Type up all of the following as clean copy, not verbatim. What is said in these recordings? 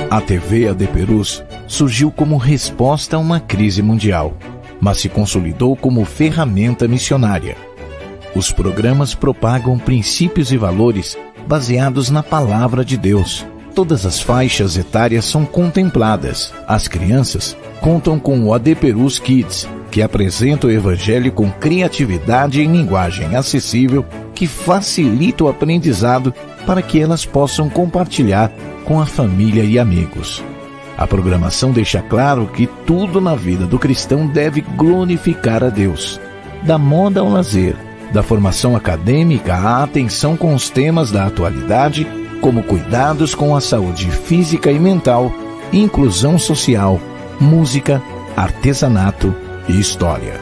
A TV AD Perus surgiu como resposta a uma crise mundial, mas se consolidou como ferramenta missionária. Os programas propagam princípios e valores baseados na Palavra de Deus. Todas as faixas etárias são contempladas. As crianças contam com o AD Perus Kids, que apresenta o Evangelho com criatividade em linguagem acessível que facilita o aprendizado para que elas possam compartilhar com a família e amigos. A programação deixa claro que tudo na vida do cristão deve glorificar a Deus. Da moda ao lazer, da formação acadêmica à atenção com os temas da atualidade, como cuidados com a saúde física e mental, inclusão social, música, artesanato e história.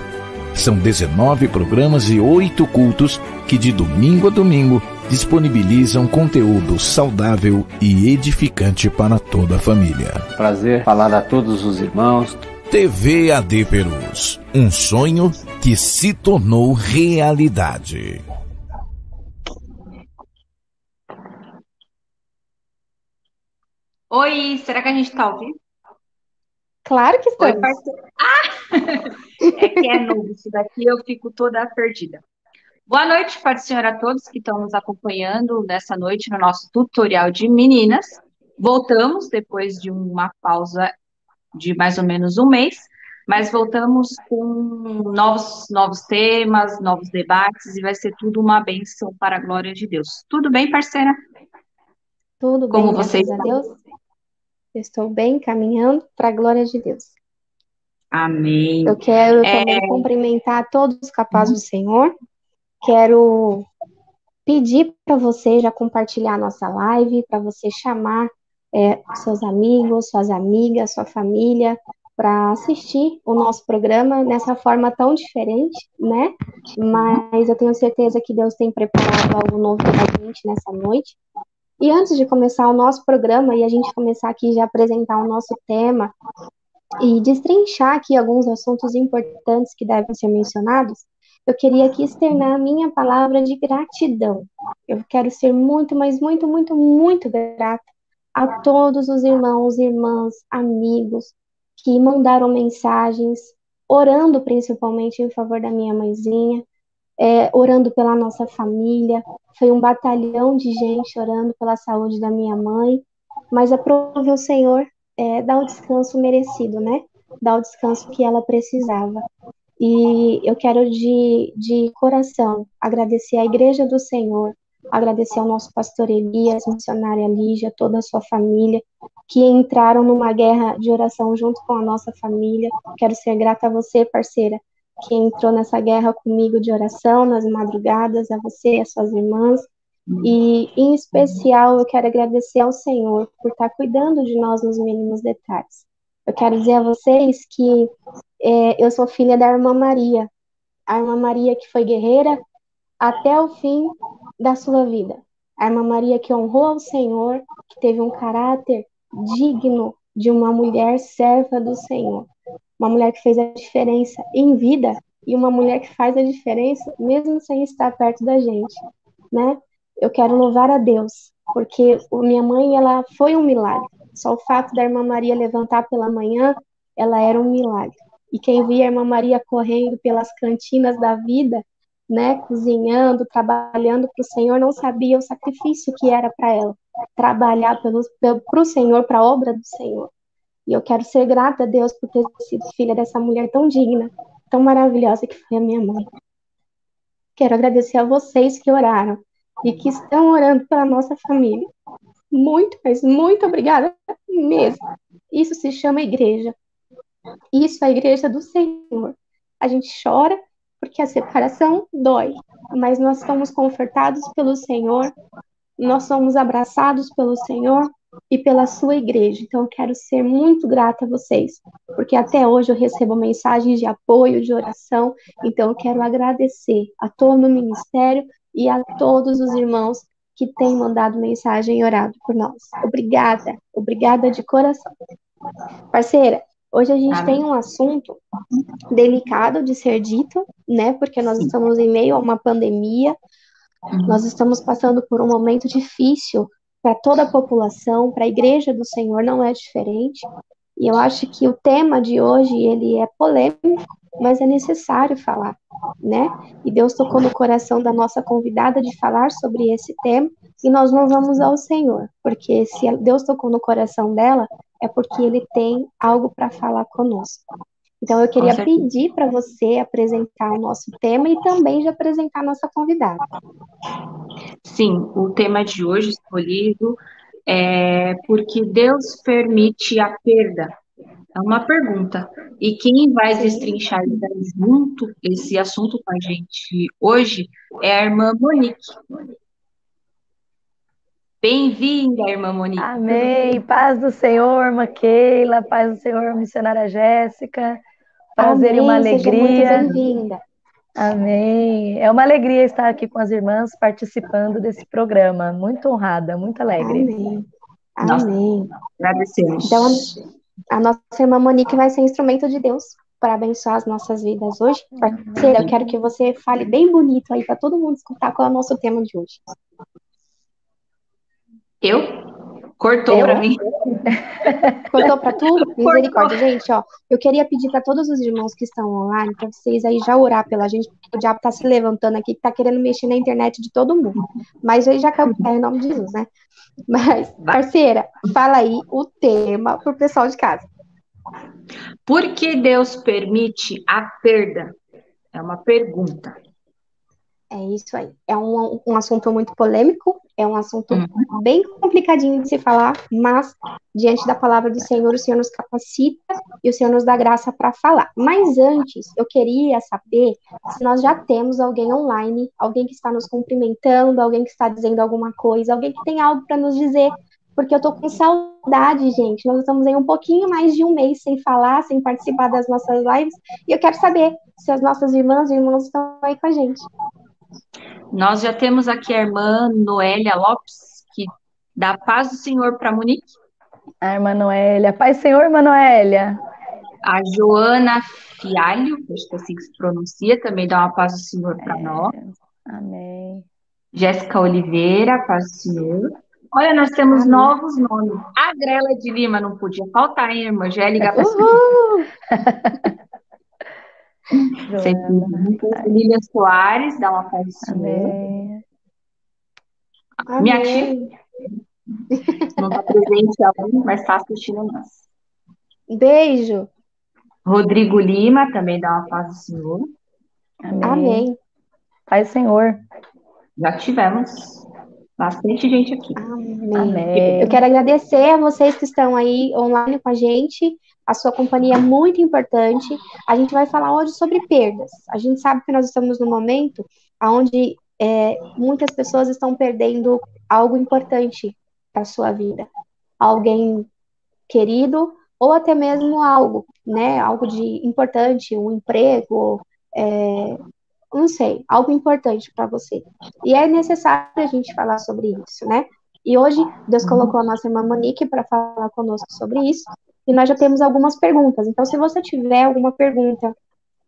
São 19 programas e 8 cultos que de domingo a domingo disponibilizam conteúdo saudável e edificante para toda a família. Prazer falar a todos os irmãos. TV AD Perus, um sonho que se tornou realidade. Oi, será que a gente está ouvindo? Claro que estamos. Oi, parceiro. É que é novo isso daqui, eu fico toda perdida. Boa noite, Pai do Senhor, a todos que estão nos acompanhando nessa noite no nosso tutorial de meninas. Voltamos depois de uma pausa de mais ou menos um mês, mas voltamos com novos temas, novos debates, e vai ser tudo uma bênção para a glória de Deus. Tudo bem, parceira? Tudo Como bem, vocês graças a Deus. Eu estou bem, caminhando para a glória de Deus. Amém. Eu quero também cumprimentar todos capazes do Senhor. Quero pedir para você já compartilhar a nossa live, para você chamar seus amigos, suas amigas, sua família, para assistir o nosso programa nessa forma tão diferente, né? Mas eu tenho certeza que Deus tem preparado algo novo para a gente nessa noite. E antes de começar o nosso programa e a gente começar aqui já apresentar o nosso tema e destrinchar aqui alguns assuntos importantes que devem ser mencionados, eu queria aqui externar a minha palavra de gratidão. Eu quero ser muito, mas muito, muito, muito grata a todos os irmãos, irmãs, amigos que mandaram mensagens, orando principalmente em favor da minha mãezinha, orando pela nossa família. Foi um batalhão de gente orando pela saúde da minha mãe, mas aprove o Senhor dar o descanso merecido, né? Dar o descanso que ela precisava. E eu quero de coração agradecer à Igreja do Senhor, agradecer ao nosso pastor Elias, missionária Lígia, toda a sua família, que entraram numa guerra de oração junto com a nossa família. Quero ser grata a você, parceira, que entrou nessa guerra comigo de oração nas madrugadas, a você e as suas irmãs. E, em especial, eu quero agradecer ao Senhor por estar cuidando de nós nos mínimos detalhes. Eu quero dizer a vocês que eu sou filha da irmã Maria, a irmã Maria que foi guerreira até o fim da sua vida. A irmã Maria que honrou ao Senhor, que teve um caráter digno de uma mulher serva do Senhor. Uma mulher que fez a diferença em vida e uma mulher que faz a diferença mesmo sem estar perto da gente, né? Eu quero louvar a Deus, porque minha mãe, ela foi um milagre. Só o fato da irmã Maria levantar pela manhã, ela era um milagre. E quem via a irmã Maria correndo pelas cantinas da vida, né, cozinhando, trabalhando para o Senhor, não sabia o sacrifício que era para ela, trabalhar para o Senhor, para a obra do Senhor. E eu quero ser grata a Deus por ter sido filha dessa mulher tão digna, tão maravilhosa que foi a minha mãe. Quero agradecer a vocês que oraram e que estão orando pela nossa família. Muito, mas muito obrigada mesmo. Isso se chama igreja. Isso é a igreja do Senhor. A gente chora porque a separação dói, mas nós somos confortados pelo Senhor, nós somos abraçados pelo Senhor e pela sua igreja. Então eu quero ser muito grata a vocês, porque até hoje eu recebo mensagens de apoio, de oração. Então eu quero agradecer a todo o ministério e a todos os irmãos que têm mandado mensagem e orado por nós. Obrigada, obrigada de coração. Parceira, hoje a gente tem um assunto delicado de ser dito, né? Porque nós estamos em meio a uma pandemia, nós estamos passando por um momento difícil para toda a população, para a Igreja do Senhor não é diferente. E eu acho que o tema de hoje, ele é polêmico, mas é necessário falar, né? E Deus tocou no coração da nossa convidada de falar sobre esse tema, e nós louvamos ao Senhor, porque se Deus tocou no coração dela, é porque Ele tem algo para falar conosco. Então, eu queria pedir para você apresentar o nosso tema e também de apresentar a nossa convidada. Sim, o tema de hoje escolhido é porque Deus permite a perda. É uma pergunta. E quem vai destrinchar junto esse assunto com a gente hoje é a irmã Monique. Bem-vinda, irmã Monique. Amém. Paz do Senhor, irmã Keila. Paz do Senhor, missionária Jéssica. Prazer Amém. e uma alegria. Seja muito bem-vinda. Amém. É uma alegria estar aqui com as irmãs participando desse programa. Muito honrada, muito alegre. Amém. Amém. Agradecemos. Então, a nossa irmã Monique vai ser instrumento de Deus para abençoar as nossas vidas hoje. Parceira, eu quero que você fale bem bonito aí para todo mundo escutar qual é o nosso tema de hoje. Cortou para mim. Cortou para tudo? Misericórdia. Gente, ó, eu queria pedir para todos os irmãos que estão online, para vocês aí já orar pela gente, porque o diabo tá se levantando aqui, que tá querendo mexer na internet de todo mundo. Mas aí já caiu em nome de Jesus, né? Mas, parceira, fala aí o tema pro pessoal de casa. Por que Deus permite a perda? É uma pergunta. É isso aí. É um assunto muito polêmico, é um assunto bem complicadinho de se falar, mas diante da palavra do Senhor, o Senhor nos capacita e o Senhor nos dá graça para falar. Mas antes, eu queria saber se nós já temos alguém online, alguém que está nos cumprimentando, alguém que está dizendo alguma coisa, alguém que tem algo para nos dizer, porque eu tô com saudade, gente. Nós estamos aí um pouquinho mais de um mês sem falar, sem participar das nossas lives, e eu quero saber se as nossas irmãs e irmãos estão aí com a gente. Nós já temos aqui a irmã Noélia Lopes, que dá paz do Senhor para Monique. A irmã Noélia. Paz do Senhor, irmã Noélia. A Joana Fialho, acho que é assim que se pronuncia, também dá uma paz do Senhor para nós. Amém. Jéssica Oliveira, paz do Senhor. Olha, nós temos novos nomes. A Grela de Lima não podia faltar, hein, irmã? Já é ligar para Lilian Soares, dá uma paz do Senhor. Minha tia não está presente ainda, mas está assistindo nós. Beijo. Rodrigo Lima também dá uma paz do Senhor. Amém. Paz do Senhor. Já tivemos bastante gente aqui. Amém. Eu quero agradecer a vocês que estão aí online com a gente. A sua companhia é muito importante. A gente vai falar hoje sobre perdas. A gente sabe que nós estamos num momento onde muitas pessoas estão perdendo algo importante para a sua vida. Alguém querido ou até mesmo algo, né? Algo de importante, um emprego, não sei, algo importante para você. E é necessário a gente falar sobre isso, né? E hoje Deus colocou a nossa irmã Monique para falar conosco sobre isso. E nós já temos algumas perguntas. Então, se você tiver alguma pergunta,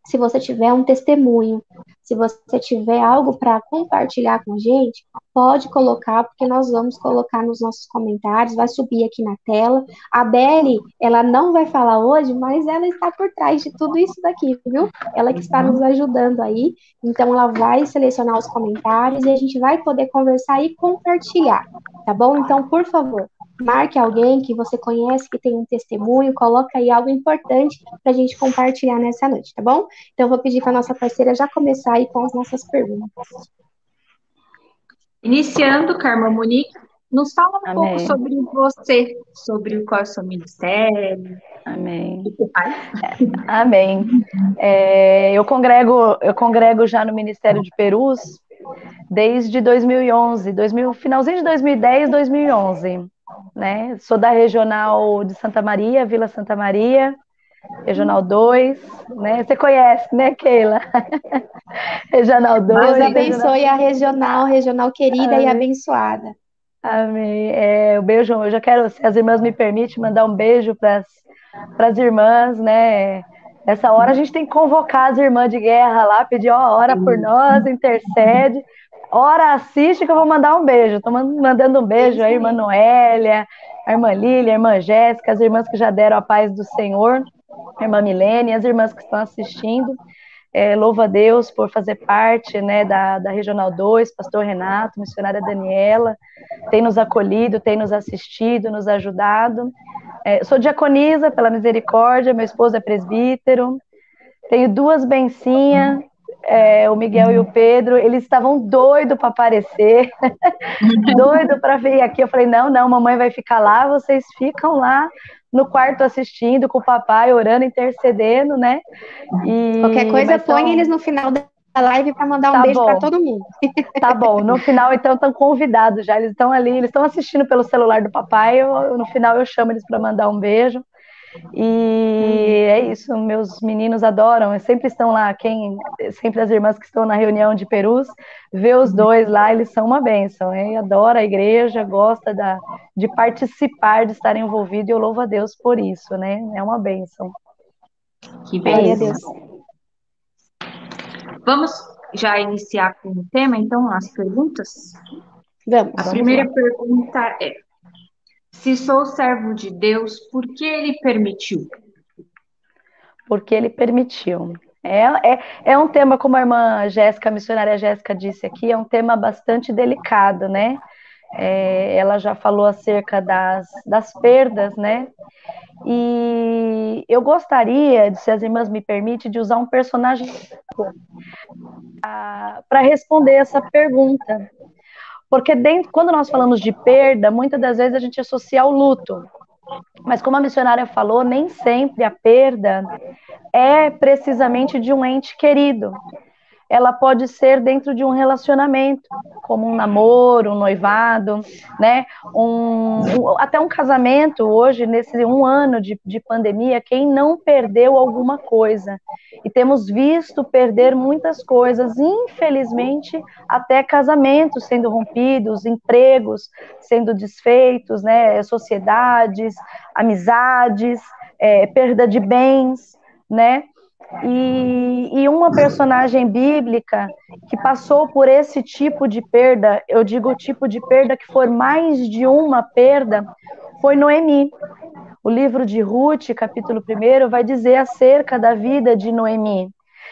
se você tiver um testemunho, se você tiver algo para compartilhar com a gente, pode colocar, porque nós vamos colocar nos nossos comentários, vai subir aqui na tela. A Beli, ela não vai falar hoje, mas ela está por trás de tudo isso daqui, viu? Ela que está nos ajudando aí. Então, ela vai selecionar os comentários e a gente vai poder conversar e compartilhar, tá bom? Então, por favor, marque alguém que você conhece, que tem um testemunho, coloca aí algo importante para a gente compartilhar nessa noite, tá bom? Então, eu vou pedir para a nossa parceira já começar aí com as nossas perguntas. Iniciando, Carma Monique, nos fala um pouco sobre você, sobre qual é o seu ministério. Amém. O que você faz? Amém. Eu congrego já no Ministério de Perus desde 2011, finalzinho de 2010, 2011. Né? Sou da Regional de Santa Maria, Vila Santa Maria, Regional 2, né? Você conhece, né, Keila? Regional 2. Deus abençoe a regional querida. Amém. E abençoada. Amém. O beijo, eu já quero, se as irmãs me permitem, mandar um beijo para as irmãs, né? Nessa hora a gente tem que convocar as irmãs de guerra lá, pedir, ora por nós, intercede. Ora, assiste que eu vou mandar um beijo. Estou mandando um beijo à irmã Noélia, a irmã Lília, a irmã Jéssica, as irmãs que já deram a paz do Senhor, a irmã Milene, as irmãs que estão assistindo. Louva a Deus por fazer parte, né, da Regional 2, pastor Renato, missionária Daniela, tem nos acolhido, tem nos assistido, nos ajudado. Sou diaconisa pela misericórdia, meu esposo é presbítero, tenho 2 bencinhas, o Miguel e o Pedro, eles estavam doidos para aparecer, doido para vir aqui. Eu falei, não, mamãe vai ficar lá, vocês ficam lá no quarto assistindo com o papai, orando, intercedendo, né? Qualquer coisa, põe eles no final da live para mandar um beijo para todo mundo. Tá bom, no final então estão convidados já, eles estão ali, eles estão assistindo pelo celular do papai, no final eu chamo eles para mandar um beijo. E é isso, meus meninos adoram, sempre estão lá, sempre as irmãs que estão na reunião de Perus, vê os 2 lá, eles são uma bênção, adora a igreja, gosta de participar, de estar envolvido, e eu louvo a Deus por isso, né? É uma bênção. Que bênção. Vamos já iniciar com o tema, então, as perguntas? Vamos. A primeira pergunta é: se sou servo de Deus, por que Ele permitiu? Porque Ele permitiu. É um tema, como a irmã Jéssica, a missionária Jéssica disse aqui, é um tema bastante delicado, né? Ela já falou acerca das perdas, né? E eu gostaria, se as irmãs me permitem, de usar um personagem para responder essa pergunta. Porque quando nós falamos de perda, muitas das vezes a gente associa ao luto. Mas como a missionária falou, nem sempre a perda é precisamente de um ente querido. Ela pode ser dentro de um relacionamento, como um namoro, um noivado, né? Até um casamento hoje, nesse 1 ano de pandemia, quem não perdeu alguma coisa? E temos visto perder muitas coisas, infelizmente, até casamentos sendo rompidos, empregos sendo desfeitos, né? Sociedades, amizades, perda de bens, né? E uma personagem bíblica que passou por esse tipo de perda, eu digo o tipo de perda que foi mais de uma perda, foi Noemi. O livro de Ruth, capítulo 1, vai dizer acerca da vida de Noemi.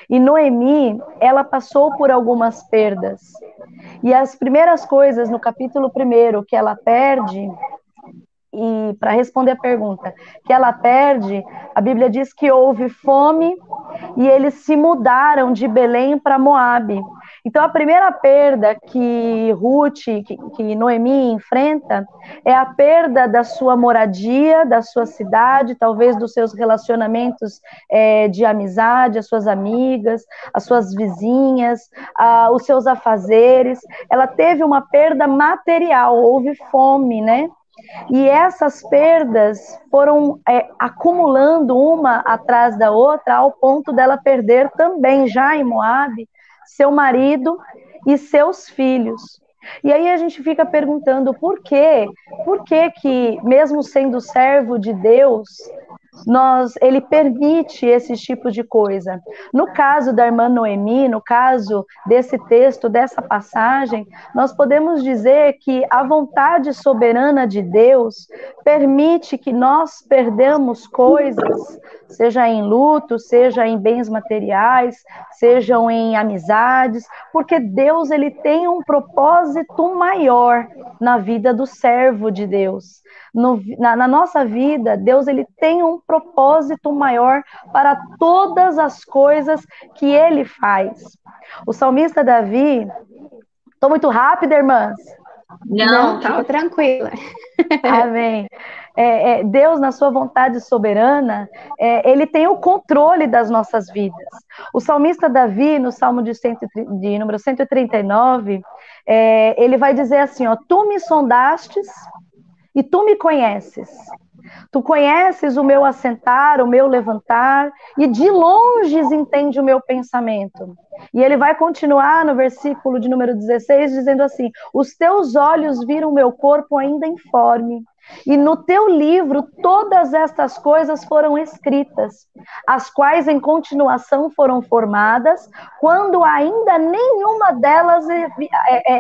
E Noemi, ela passou por algumas perdas. E as primeiras coisas no capítulo 1 que ela perde, e para responder a pergunta, que ela perde, a Bíblia diz que houve fome e eles se mudaram de Belém para Moabe. Então a primeira perda que Ruth, que Noemi enfrenta, é a perda da sua moradia, da sua cidade, talvez dos seus relacionamentos de amizade, as suas amigas, as suas vizinhas, os seus afazeres. Ela teve uma perda material, houve fome, né? E essas perdas foram acumulando uma atrás da outra, ao ponto dela perder também, já em Moabe, seu marido e seus filhos. E aí a gente fica perguntando por quê? Por que que, mesmo sendo servo de Deus, ele permite esse tipo de coisa? No caso da irmã Noemi, no caso desse texto, dessa passagem, nós podemos dizer que a vontade soberana de Deus permite que nós perdamos coisas, seja em luto, seja em bens materiais, sejam em amizades, porque Deus ele tem um propósito maior na vida do servo de Deus. Na nossa vida, Deus ele tem um propósito maior para todas as coisas que ele faz. O salmista Davi... Estou muito rápida, irmãs? Não, tá tranquila. Amém. Deus, na sua vontade soberana, ele tem o controle das nossas vidas. O salmista Davi, no Salmo de número 139, ele vai dizer assim, ó, tu me sondastes e tu me conheces. Tu conheces o meu assentar, o meu levantar, e de longe entende o meu pensamento. E ele vai continuar no versículo de número 16, dizendo assim, os teus olhos viram o meu corpo ainda informe, E no teu livro, todas estas coisas foram escritas, as quais em continuação foram formadas, quando ainda nenhuma delas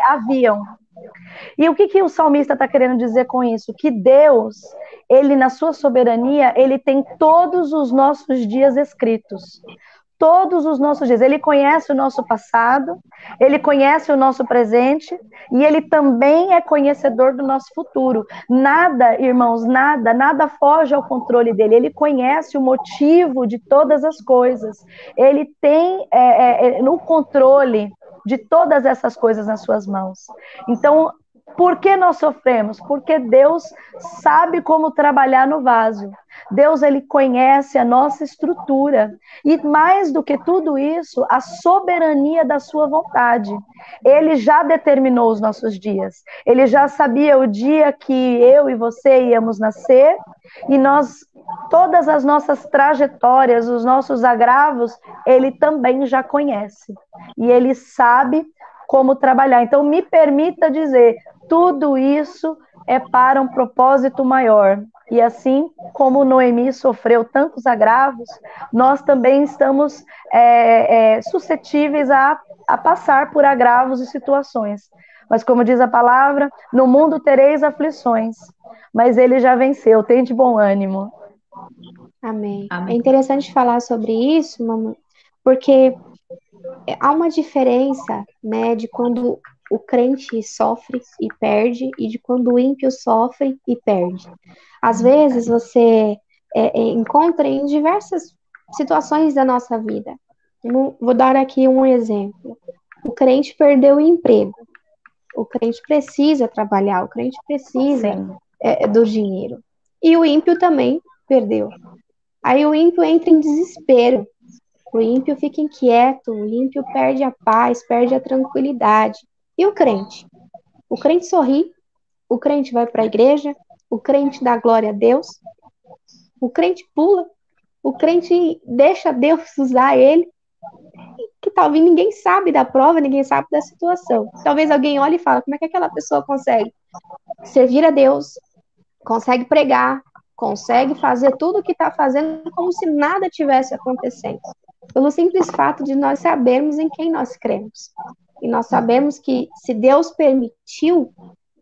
haviam. E o que o salmista está querendo dizer com isso? Que Deus, ele na sua soberania, ele tem todos os nossos dias escritos. Todos os nossos dias. Ele conhece o nosso passado, ele conhece o nosso presente e ele também é conhecedor do nosso futuro. Nada, irmãos, nada foge ao controle dele. Ele conhece o motivo de todas as coisas. Ele tem no controle de todas essas coisas nas suas mãos. Então, por que nós sofremos? Porque Deus sabe como trabalhar no vaso. Deus, ele conhece a nossa estrutura. E mais do que tudo isso, a soberania da sua vontade. Ele já determinou os nossos dias. Ele já sabia o dia que eu e você íamos nascer. E todas as nossas trajetórias, os nossos agravos, ele também já conhece. E ele sabe como trabalhar. Então, me permita dizer, tudo isso é para um propósito maior. E assim como Noemi sofreu tantos agravos, nós também estamos suscetíveis a passar por agravos e situações. Mas como diz a palavra, no mundo tereis aflições, mas ele já venceu, tem de bom ânimo. Amém. É interessante falar sobre isso, mamãe, porque há uma diferença, né, de quando o crente sofre e perde e de quando o ímpio sofre e perde. Às vezes você encontra em diversas situações da nossa vida. Vou dar aqui um exemplo. O crente perdeu o emprego. O crente precisa trabalhar, o crente precisa do dinheiro. E o ímpio também perdeu. Aí o ímpio entra em desespero. O ímpio fica inquieto, o ímpio perde a paz, perde a tranquilidade. E o crente? O crente sorri, o crente vai para a igreja, o crente dá glória a Deus, o crente pula, o crente deixa Deus usar ele, que talvez ninguém sabe da prova, ninguém sabe da situação. Talvez alguém olhe e fale, como é que aquela pessoa consegue servir a Deus, consegue pregar, consegue fazer tudo o que está fazendo como se nada tivesse acontecendo. Pelo simples fato de nós sabermos em quem nós cremos. E nós sabemos que se Deus permitiu,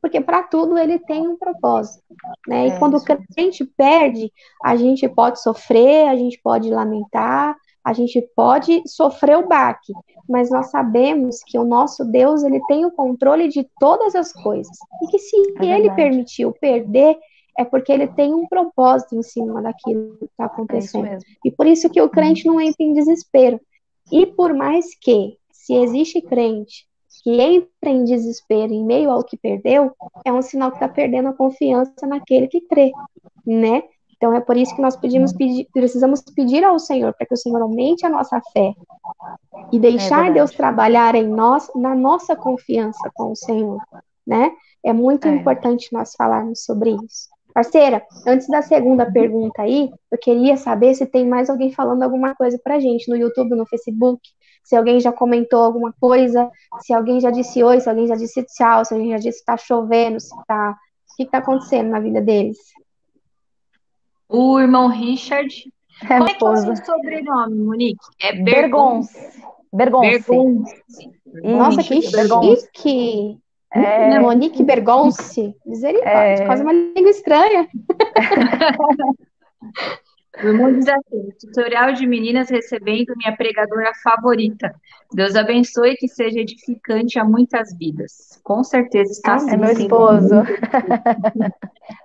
porque para tudo ele tem um propósito, né? E quando o crente perde, a gente pode sofrer, a gente pode lamentar, a gente pode sofrer o baque, mas nós sabemos que o nosso Deus, ele tem o controle de todas as coisas. E que se ele permitiu perder, é porque ele tem um propósito em cima daquilo que está acontecendo. E por isso que o crente não entra em desespero. E por mais que, se existe crente que entra em desespero em meio ao que perdeu, é um sinal que está perdendo a confiança naquele que crê, né? Então é por isso que nós precisamos pedir ao Senhor, para que o Senhor aumente a nossa fé e deixar Deus trabalhar em nós, na nossa confiança com o Senhor, né? É muito importante nós falarmos sobre isso. Parceira, antes da segunda pergunta aí, eu queria saber se tem mais alguém falando alguma coisa pra gente no YouTube, no Facebook, se alguém já comentou alguma coisa, se alguém já disse oi, se alguém já disse tchau, se alguém já disse que tá chovendo, o que tá acontecendo na vida deles? O irmão Richard. Como é que é o seu sobrenome, Monique? É Bergonce. Nossa, que chique! Monique Bergonce, misericórdia, quase uma língua estranha. O irmão diz assim: tutorial de meninas recebendo minha pregadora favorita. Deus abençoe, que seja edificante a muitas vidas. Com certeza está sendo. É meu esposo.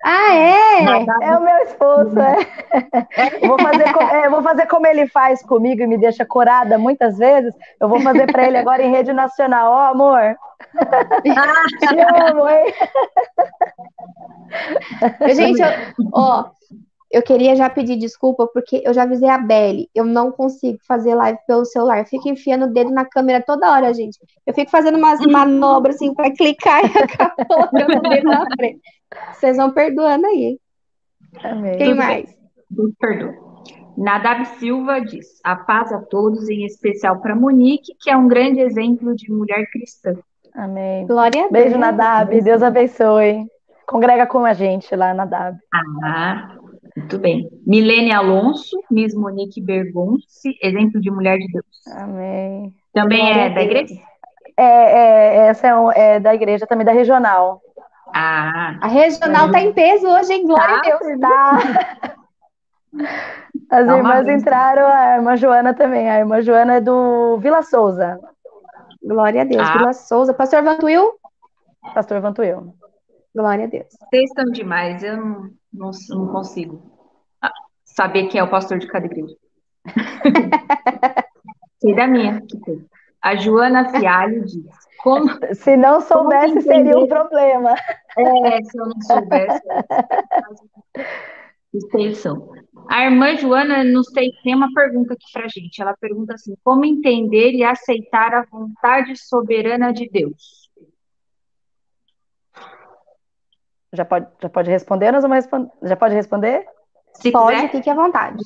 É o meu esposo, Eu vou fazer como ele faz comigo e me deixa corada muitas vezes. Eu vou fazer para ele agora em rede nacional. Ó, amor. Te amo, hein? Gente, eu queria já pedir desculpa, porque eu já avisei a Belle, eu não consigo fazer live pelo celular, eu fico enfiando o dedo na câmera toda hora, gente. Eu fico fazendo umas manobras assim para clicar e acabou colocando o dedo na frente. Vocês vão perdoando aí. Amém. Quem mais? Perdoa. Nadab Silva diz: a paz a todos, em especial para Monique, que é um grande exemplo de mulher cristã. Amém. Glória a Deus. Beijo, Nadab. Deus abençoe. congrega com a gente lá na DAB. Ah, muito bem. Milene Alonso, Miss Monique Bergonce, exemplo de mulher de Deus. Amém. Também Glória é a da Deus. igreja? Essa é da igreja, também da regional. Ah, A regional tá em peso hoje, hein? Glória a Deus. Tá. As Tá uma irmãs benção. entraram, a irmã Joana também. A irmã Joana é do Vila Souza, Glória a Deus. Ah. Vila Souza. Pastor Vantuil? pastor Vantuil. Glória a Deus. Vocês estão demais, eu não consigo saber quem é o pastor de cada igreja. Sei da minha, que tem. A Joana Fialho diz, como Se não soubesse, seria um entender? problema. Se eu não soubesse, extensão. A irmã Joana tem uma pergunta aqui pra gente. Ela pergunta assim: como entender e aceitar a vontade soberana de Deus? Já pode responder? Já pode responder? Se Pode, quiser. fique à vontade.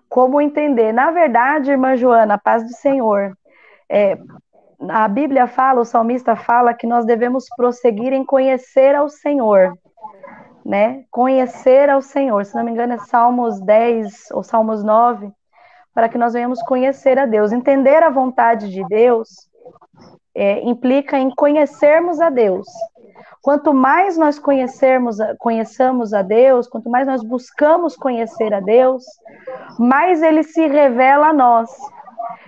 Como entender? Na verdade, irmã Joana, a paz do Senhor. A Bíblia fala, o salmista fala que nós devemos prosseguir em conhecer ao Senhor, né? Conhecer ao Senhor. Se não me engano, é Salmos 10 ou Salmos 9, para que nós venhamos conhecer a Deus. Entender a vontade de Deus implica em conhecermos a Deus. Quanto mais nós conheçamos a Deus, quanto mais nós buscamos conhecer a Deus, mais Ele se revela a nós.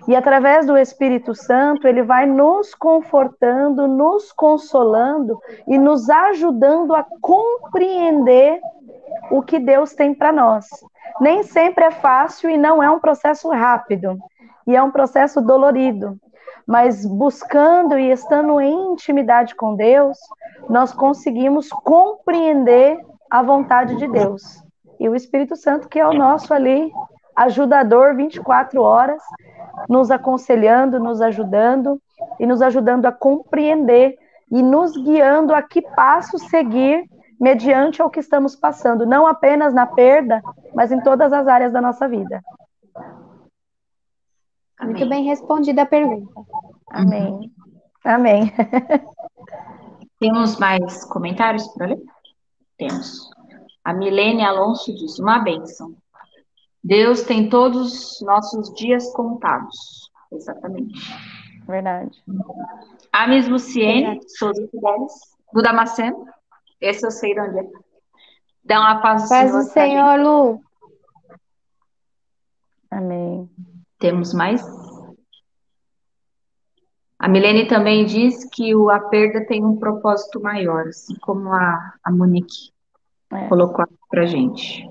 E através do Espírito Santo, Ele vai nos confortando, nos consolando e nos ajudando a compreender o que Deus tem para nós. Nem sempre é fácil e não é um processo rápido. E é um processo dolorido. Mas buscando e estando em intimidade com Deus, nós conseguimos compreender a vontade de Deus. E o Espírito Santo, que é o nosso ali, ajudador 24 horas, nos aconselhando, nos ajudando e nos ajudando a compreender e nos guiando a que passo seguir mediante ao que estamos passando, não apenas na perda, mas em todas as áreas da nossa vida. Muito bem respondida a pergunta. Amém. Amém. Temos mais comentários para ler? Temos. A Milene Alonso diz, uma bênção. Deus tem todos os nossos dias contados. Exatamente. Verdade. A Miss Luciene Souza Fidelis, do Damasceno. Esse eu sei de onde é. Dá uma paz do Paz Senhor. do Senhor, Lu. Amém. Temos mais? A Milene também diz que a perda tem um propósito maior, assim como a Monique colocou pra gente.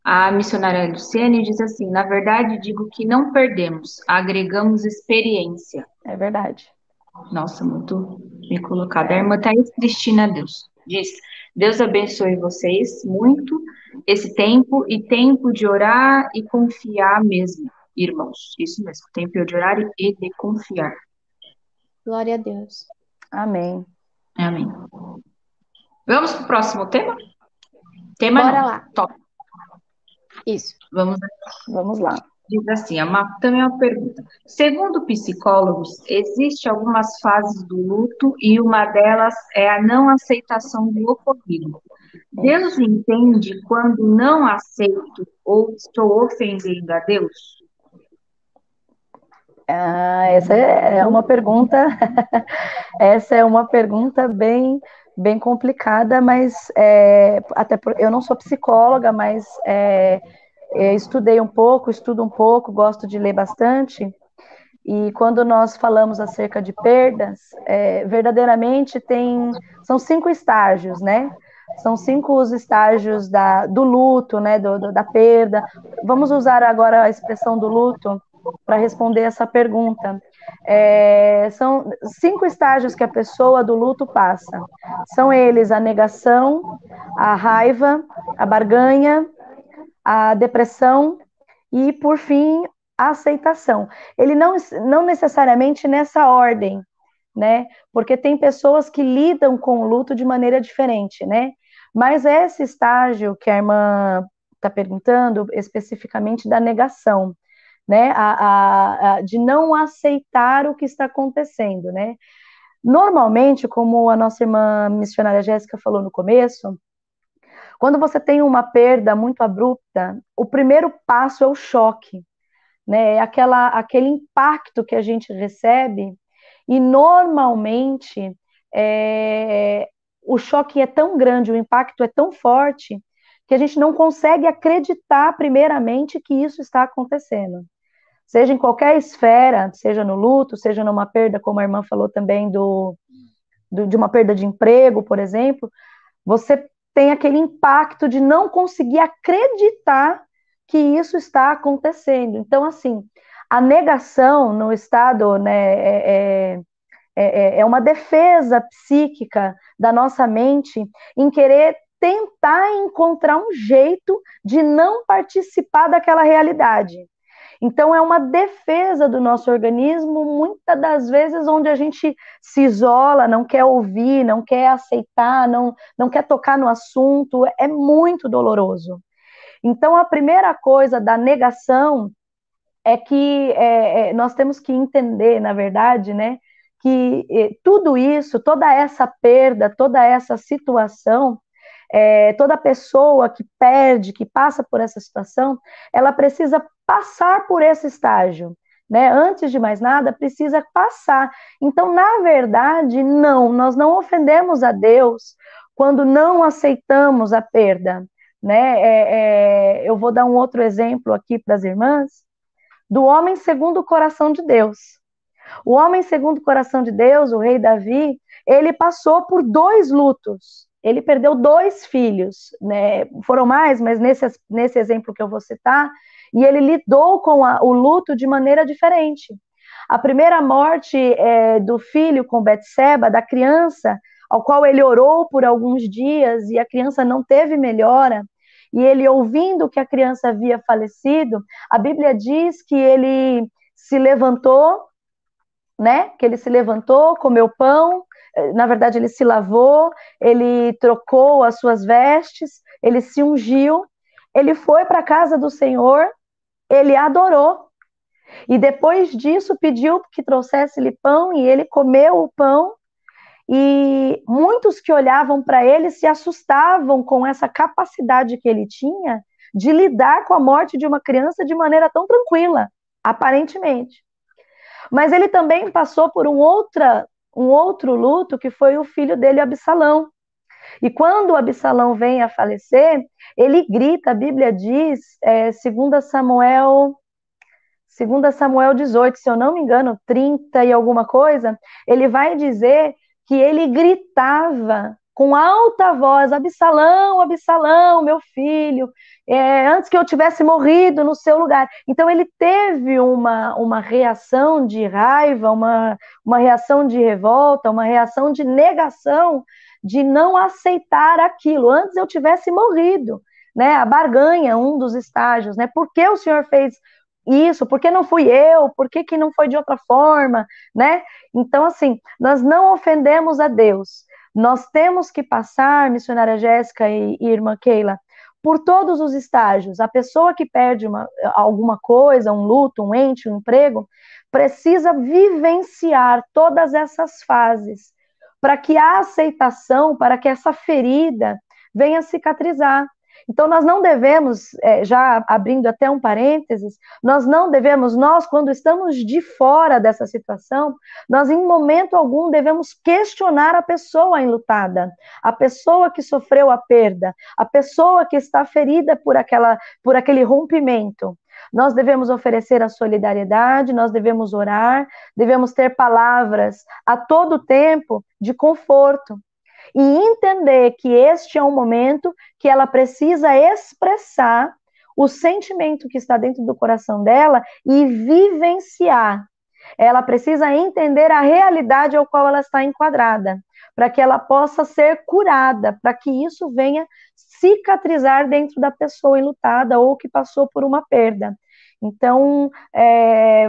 A missionária Luciene diz assim, na verdade, digo que não perdemos, agregamos experiência. É verdade. Nossa, muito bem colocado. A irmã Thaís Cristina diz, Deus abençoe vocês muito esse tempo e tempo de orar e confiar mesmo, irmãos. Isso mesmo, tempo de orar e de confiar. Glória a Deus. Amém. Amém. Vamos para o próximo tema? Tema Bora não. lá. Top. Isso. Vamos lá. Diz assim, também é uma pergunta. Segundo psicólogos, existem algumas fases do luto e uma delas é a não aceitação do ocorrido. Deus entende quando não aceito ou estou ofendendo a Deus? Essa é uma pergunta. Essa é uma pergunta bem complicada, mas até eu não sou psicóloga, mas estudei um pouco, estudo um pouco, gosto de ler bastante. E quando nós falamos acerca de perdas, verdadeiramente são 5 estágios, né? São 5 os estágios do luto, né? Da perda. Vamos usar agora a expressão do luto para responder essa pergunta. São 5 estágios que a pessoa do luto passa. São eles a negação, a raiva, a barganha, a depressão e, por fim, a aceitação. Ele não necessariamente nessa ordem, né? Porque tem pessoas que lidam com o luto de maneira diferente, né? Mas esse estágio que a irmã está perguntando, especificamente da negação, né? De não aceitar o que está acontecendo, né? Normalmente, como a nossa irmã missionária Jéssica falou no começo, quando você tem uma perda muito abrupta, o primeiro passo é o choque, né? É aquele impacto que a gente recebe, e normalmente o choque é tão grande, o impacto é tão forte, que a gente não consegue acreditar primeiramente que isso está acontecendo. Seja em qualquer esfera, seja no luto, seja numa perda, como a irmã falou também, de uma perda de emprego, por exemplo, você tem aquele impacto de não conseguir acreditar que isso está acontecendo. Então, assim, a negação no estado, né, é uma defesa psíquica da nossa mente em querer tentar encontrar um jeito de não participar daquela realidade. Então, é uma defesa do nosso organismo, muitas das vezes, onde a gente se isola, não quer ouvir, não quer aceitar, não quer tocar no assunto, é muito doloroso. Então, a primeira coisa da negação é que nós temos que entender, na verdade, né, que tudo isso, toda essa perda, toda essa situação, toda pessoa que perde, que passa por essa situação, ela precisa passar por esse estágio, né? Antes de mais nada, precisa passar. Então, na verdade, nós não ofendemos a Deus quando não aceitamos a perda, né? Eu vou dar um outro exemplo aqui para as irmãs, do homem segundo o coração de Deus. O homem segundo o coração de Deus, o rei Davi, ele passou por 2 lutos. Ele perdeu 2 filhos, né? Foram mais, mas nesse exemplo que eu vou citar, e ele lidou com o luto de maneira diferente. A primeira morte do filho com Betseba, da criança, ao qual ele orou por alguns dias e a criança não teve melhora, e ele, ouvindo que a criança havia falecido, a Bíblia diz que ele se levantou, né? Que ele se levantou, comeu pão, na verdade ele se lavou, ele trocou as suas vestes, ele se ungiu, ele foi para a casa do Senhor, ele adorou, e depois disso pediu que trouxesse-lhe pão, e ele comeu o pão, e muitos que olhavam para ele se assustavam com essa capacidade que ele tinha de lidar com a morte de uma criança de maneira tão tranquila, aparentemente. Mas ele também passou por um outro luto, que foi o filho dele, Absalão. E quando Absalão vem a falecer, ele grita, a Bíblia diz, 2 Samuel 18, se eu não me engano, 30 e alguma coisa, ele vai dizer que ele gritava com alta voz: Absalão, Absalão, meu filho, antes que eu tivesse morrido no seu lugar. Então ele teve uma reação de raiva, uma reação de revolta, uma reação de negação, de não aceitar aquilo, antes eu tivesse morrido, né? A barganha, um dos estágios, né? Por que o Senhor fez isso? Por que não fui eu? Por que não foi de outra forma, né? Então, assim, nós não ofendemos a Deus. Nós temos que passar, missionária Jéssica e irmã Keila, por todos os estágios. A pessoa que perde alguma coisa, um luto, um ente, um emprego, precisa vivenciar todas essas fases para que a aceitação, para que essa ferida venha cicatrizar. Então, nós não devemos, já abrindo até um parênteses, nós quando estamos de fora dessa situação, nós em momento algum devemos questionar a pessoa enlutada, a pessoa que sofreu a perda, a pessoa que está ferida por aquele rompimento. Nós devemos oferecer a solidariedade, nós devemos orar, devemos ter palavras a todo tempo de conforto. E entender que este é um momento que ela precisa expressar o sentimento que está dentro do coração dela e vivenciar. Ela precisa entender a realidade ao qual ela está enquadrada, para que ela possa ser curada, para que isso venha cicatrizar dentro da pessoa enlutada ou que passou por uma perda. Então,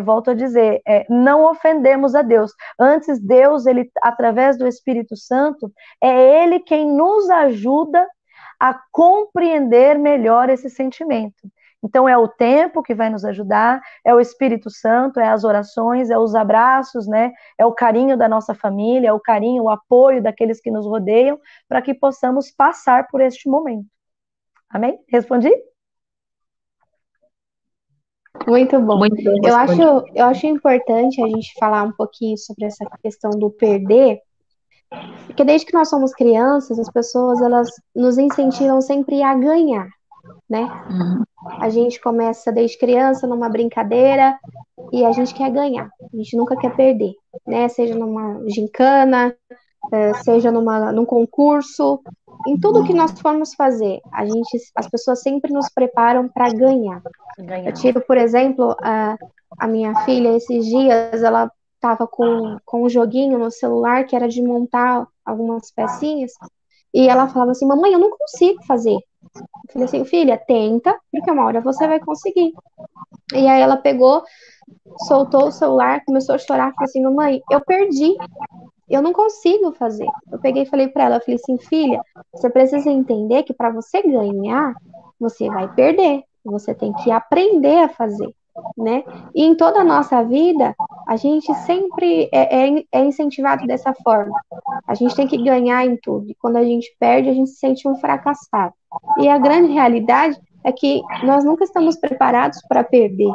volto a dizer, não ofendemos a Deus. Antes, Deus, ele, através do Espírito Santo, é Ele quem nos ajuda a compreender melhor esse sentimento. Então é o tempo que vai nos ajudar, é o Espírito Santo, é as orações, é os abraços, né? É o carinho da nossa família, é o carinho, o apoio daqueles que nos rodeiam, para que possamos passar por este momento. Amém? Respondi? Muito bom. Muito bem Eu respondido. acho importante a gente falar um pouquinho sobre essa questão do perder, porque desde que nós somos crianças, as pessoas, elas nos incentivam sempre a ganhar, né? A gente começa desde criança numa brincadeira e a gente quer ganhar, a gente nunca quer perder, né? Seja numa gincana, seja num concurso, em tudo que nós formos fazer, as pessoas sempre nos preparam para ganhar. Eu tiro, por exemplo, a minha filha, esses dias, ela estava com um joguinho no celular que era de montar algumas pecinhas, e ela falava assim, mamãe, eu não consigo fazer. Eu falei assim, filha, tenta, porque uma hora você vai conseguir. E aí ela pegou, soltou o celular, começou a chorar, falou assim, mamãe, eu perdi, eu não consigo fazer. Eu peguei e falei para ela, eu falei assim, filha, você precisa entender que para você ganhar, você vai perder. Você tem que aprender a fazer, né? E em toda a nossa vida, a gente sempre é incentivado dessa forma. A gente tem que ganhar em tudo. E quando a gente perde, a gente se sente um fracassado. E a grande realidade é que nós nunca estamos preparados para perder,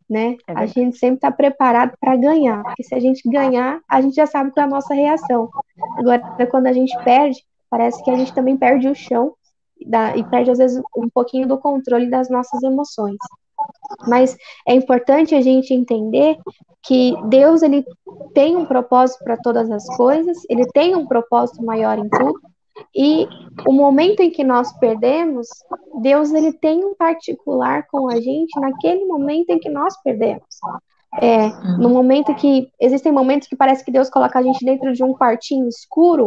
né? A gente sempre está preparado para ganhar, porque se a gente ganhar, a gente já sabe qual é a nossa reação. Agora, quando a gente perde, parece que a gente também perde o chão e perde, às vezes, um pouquinho do controle das nossas emoções. Mas é importante a gente entender que Deus, ele tem um propósito para todas as coisas, ele tem um propósito maior em tudo, e o momento em que nós perdemos, Deus, ele tem um particular com a gente naquele momento em que nós perdemos. No momento que, existem momentos que parece que Deus coloca a gente dentro de um quartinho escuro,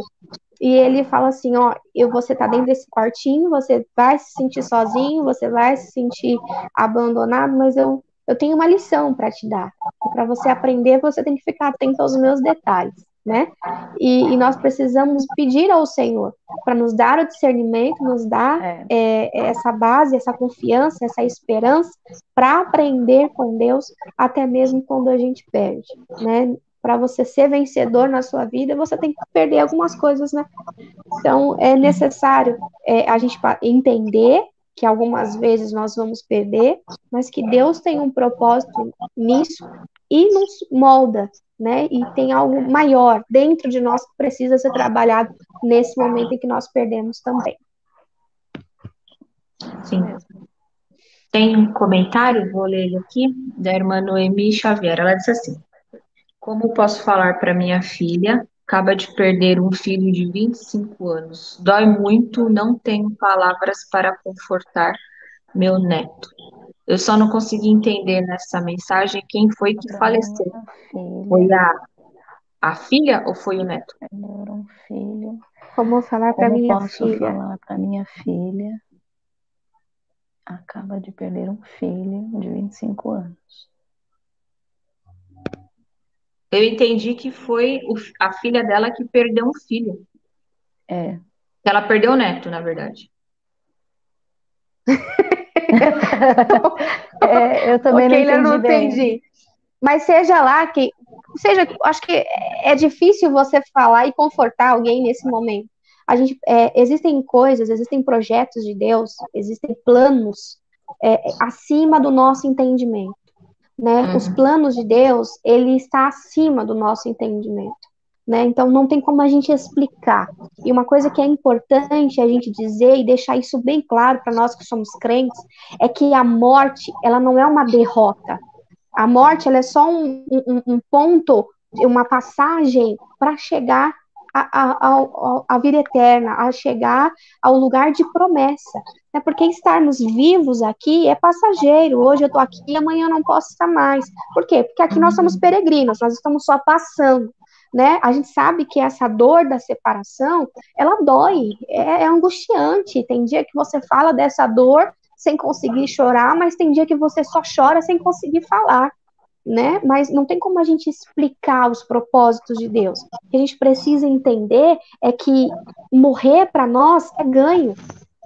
e ele fala assim, ó, você tá dentro desse quartinho, você vai se sentir sozinho, você vai se sentir abandonado, mas eu tenho uma lição para te dar. E para você aprender, você tem que ficar atento aos meus detalhes, né? E nós precisamos pedir ao Senhor para nos dar o discernimento, nos dar essa base, essa confiança, essa esperança para aprender com Deus, até mesmo quando a gente perde, né? Para você ser vencedor na sua vida, você tem que perder algumas coisas, né? Então, é necessário a gente entender que algumas vezes nós vamos perder, mas que Deus tem um propósito nisso e nos molda, né? E tem algo maior dentro de nós que precisa ser trabalhado nesse momento em que nós perdemos também. Sim. Tem um comentário, vou ler ele aqui, da irmã Noemi Xavier. Ela disse assim: como posso falar para minha filha? Acaba de perder um filho de 25 anos. Dói muito, não tenho palavras para confortar meu neto. Eu só não consegui entender nessa mensagem quem foi que faleceu. Foi a filha ou foi o neto? Um filho. Como falar para minha filha? Como posso falar para minha filha? Acaba de perder um filho de 25 anos. Eu entendi que foi a filha dela que perdeu um filho. Ela perdeu o neto, na verdade. Eu também não entendi. Mas seja lá acho que é difícil você falar e confortar alguém nesse momento. Existem coisas, existem projetos de Deus, existem planos acima do nosso entendimento, né? Os planos de Deus, ele está acima do nosso entendimento, né? Então não tem como a gente explicar. E uma coisa que é importante a gente dizer e deixar isso bem claro para nós que somos crentes é que a morte, ela não é uma derrota. A morte, ela é só um ponto, uma passagem para chegar à vida eterna, a chegar ao lugar de promessa. É porque estarmos vivos aqui é passageiro. Hoje eu estou aqui, amanhã eu não posso estar mais. Por quê? Porque aqui nós somos peregrinos, nós estamos só passando, né? A gente sabe que essa dor da separação, ela dói, é angustiante. Tem dia que você fala dessa dor sem conseguir chorar, mas tem dia que você só chora sem conseguir falar, né? Mas não tem como a gente explicar os propósitos de Deus. O que a gente precisa entender é que morrer para nós é ganho,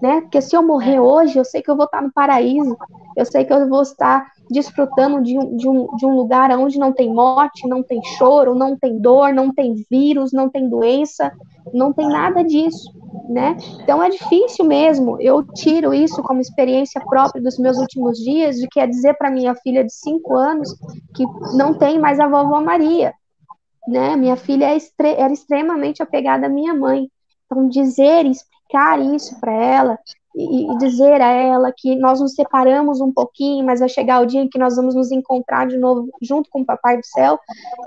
né? Porque se eu morrer hoje, eu sei que eu vou estar no paraíso, eu sei que eu vou estar desfrutando de um lugar onde não tem morte, não tem choro, não tem dor, não tem vírus, não tem doença, não tem nada disso, né? Então é difícil mesmo. Eu tiro isso como experiência própria dos meus últimos dias, de que é dizer para minha filha de 5 anos que não tem mais a vovó Maria, né? Minha filha era extremamente apegada à minha mãe. Então, dizer e explicar isso para ela, e dizer a ela que nós nos separamos um pouquinho, mas vai chegar o dia em que nós vamos nos encontrar de novo junto com o Papai do Céu.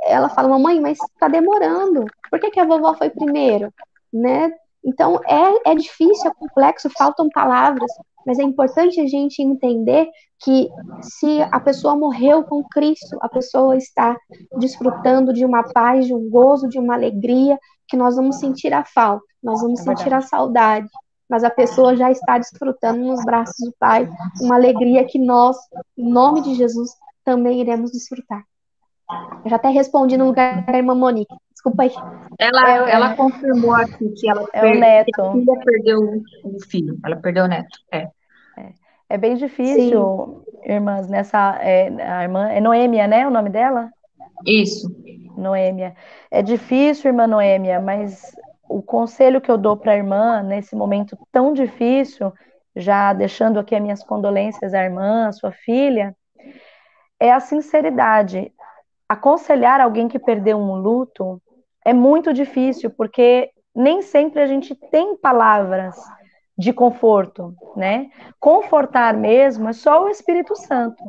Ela fala, mamãe, mas está demorando. Por que a vovó foi primeiro? Né? Então, é difícil, é complexo, faltam palavras, mas é importante a gente entender que se a pessoa morreu com Cristo, a pessoa está desfrutando de uma paz, de um gozo, de uma alegria, que nós vamos sentir a falta, nós vamos sentir a saudade, mas a pessoa já está desfrutando nos braços do Pai, uma alegria que nós, em nome de Jesus, também iremos desfrutar. Eu já até respondi no lugar da irmã Monique, desculpa aí. Ela confirmou aqui que ela o neto. Que a filha perdeu o filho, ela perdeu o neto, É bem difícil, sim, irmãs, a irmã, é Noêmia, né, o nome dela? Isso. Noêmia. É difícil, irmã Noêmia, mas o conselho que eu dou para a irmã, nesse momento tão difícil, já deixando aqui as minhas condolências à irmã, à sua filha, é a sinceridade. Aconselhar alguém que perdeu um luto é muito difícil, porque nem sempre a gente tem palavras de conforto, né? Confortar mesmo é só o Espírito Santo.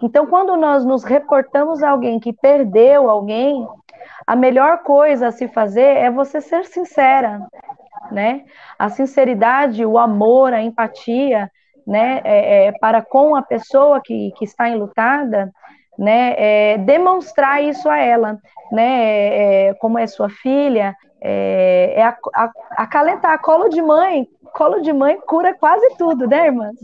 Então, quando nós nos reportamos a alguém que perdeu alguém, a melhor coisa a se fazer é você ser sincera, né? A sinceridade, o amor, a empatia, né? Para com a pessoa que está enlutada, né? Demonstrar isso a ela, né? Como é sua filha, acalentar. Colo de mãe cura quase tudo, né, irmãs?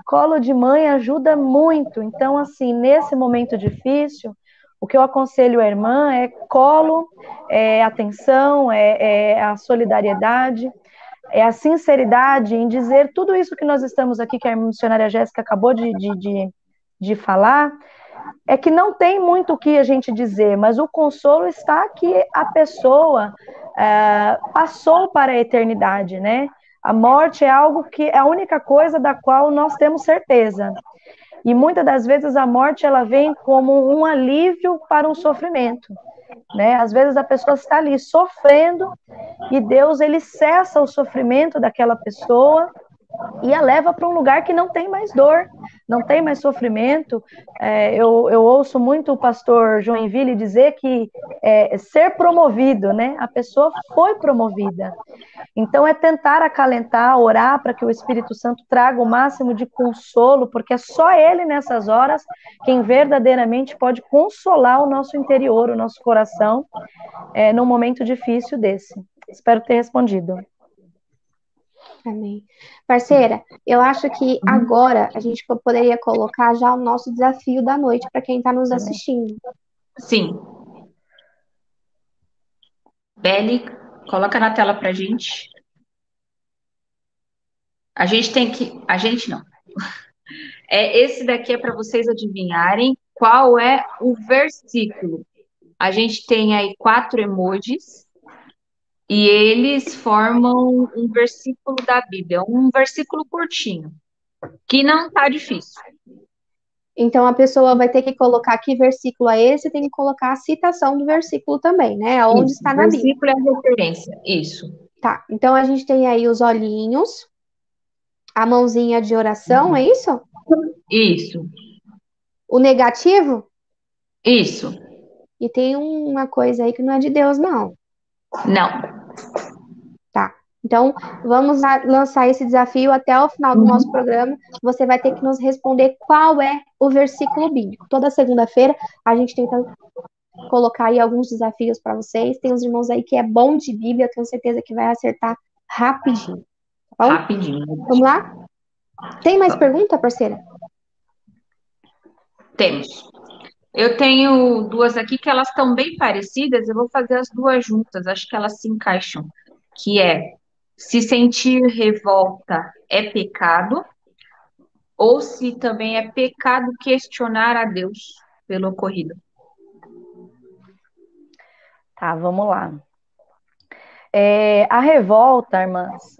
Colo de mãe ajuda muito. Então, assim, nesse momento difícil, o que eu aconselho a irmã é colo, atenção, a solidariedade, é a sinceridade em dizer tudo isso que nós estamos aqui, que a missionária Jéssica acabou de falar, é que não tem muito o que a gente dizer, mas o consolo está que a pessoa passou para a eternidade, né? A morte é algo que é a única coisa da qual nós temos certeza. E muitas das vezes a morte ela vem como um alívio para um sofrimento, né? Às vezes a pessoa está ali sofrendo e Deus ele cessa o sofrimento daquela pessoa e a leva para um lugar que não tem mais dor, não tem mais sofrimento. Eu ouço muito o pastor Joinville dizer que ser promovido, né? A pessoa foi promovida. Então é tentar acalentar, orar para que o Espírito Santo traga o máximo de consolo, porque é só Ele nessas horas quem verdadeiramente pode consolar o nosso interior, o nosso coração, num momento difícil desse. Espero ter respondido. Amém. Parceira, eu acho que agora a gente poderia colocar já o nosso desafio da noite para quem está nos assistindo. Sim. Beli, coloca na tela para a gente. A gente tem que... A gente não. Esse daqui é para vocês adivinharem qual é o versículo. A gente tem aí 4 emojis. E eles formam um versículo da Bíblia, um versículo curtinho, que não está difícil. Então, a pessoa vai ter que colocar que versículo é esse, tem que colocar a citação do versículo também, né? Onde está na Bíblia. Versículo é a referência, isso. Tá, então a gente tem aí os olhinhos, a mãozinha de oração, é isso? Isso. O negativo? Isso. E tem uma coisa aí que não é de Deus, não. Não. Tá. Então, vamos lançar esse desafio até o final do nosso programa. Você vai ter que nos responder qual é o versículo bíblico. Toda segunda-feira a gente tenta colocar aí alguns desafios para vocês. Tem uns irmãos aí que é bom de Bíblia, eu tenho certeza que vai acertar rapidinho. Tá bom? Rapidinho. Vamos lá? Tem mais pergunta, parceira? Temos. Eu tenho 2 aqui que elas estão bem parecidas, eu vou fazer as 2 juntas, acho que elas se encaixam. Que é, se sentir revolta é pecado, ou se também é pecado questionar a Deus pelo ocorrido. Tá, vamos lá. A revolta, irmãs,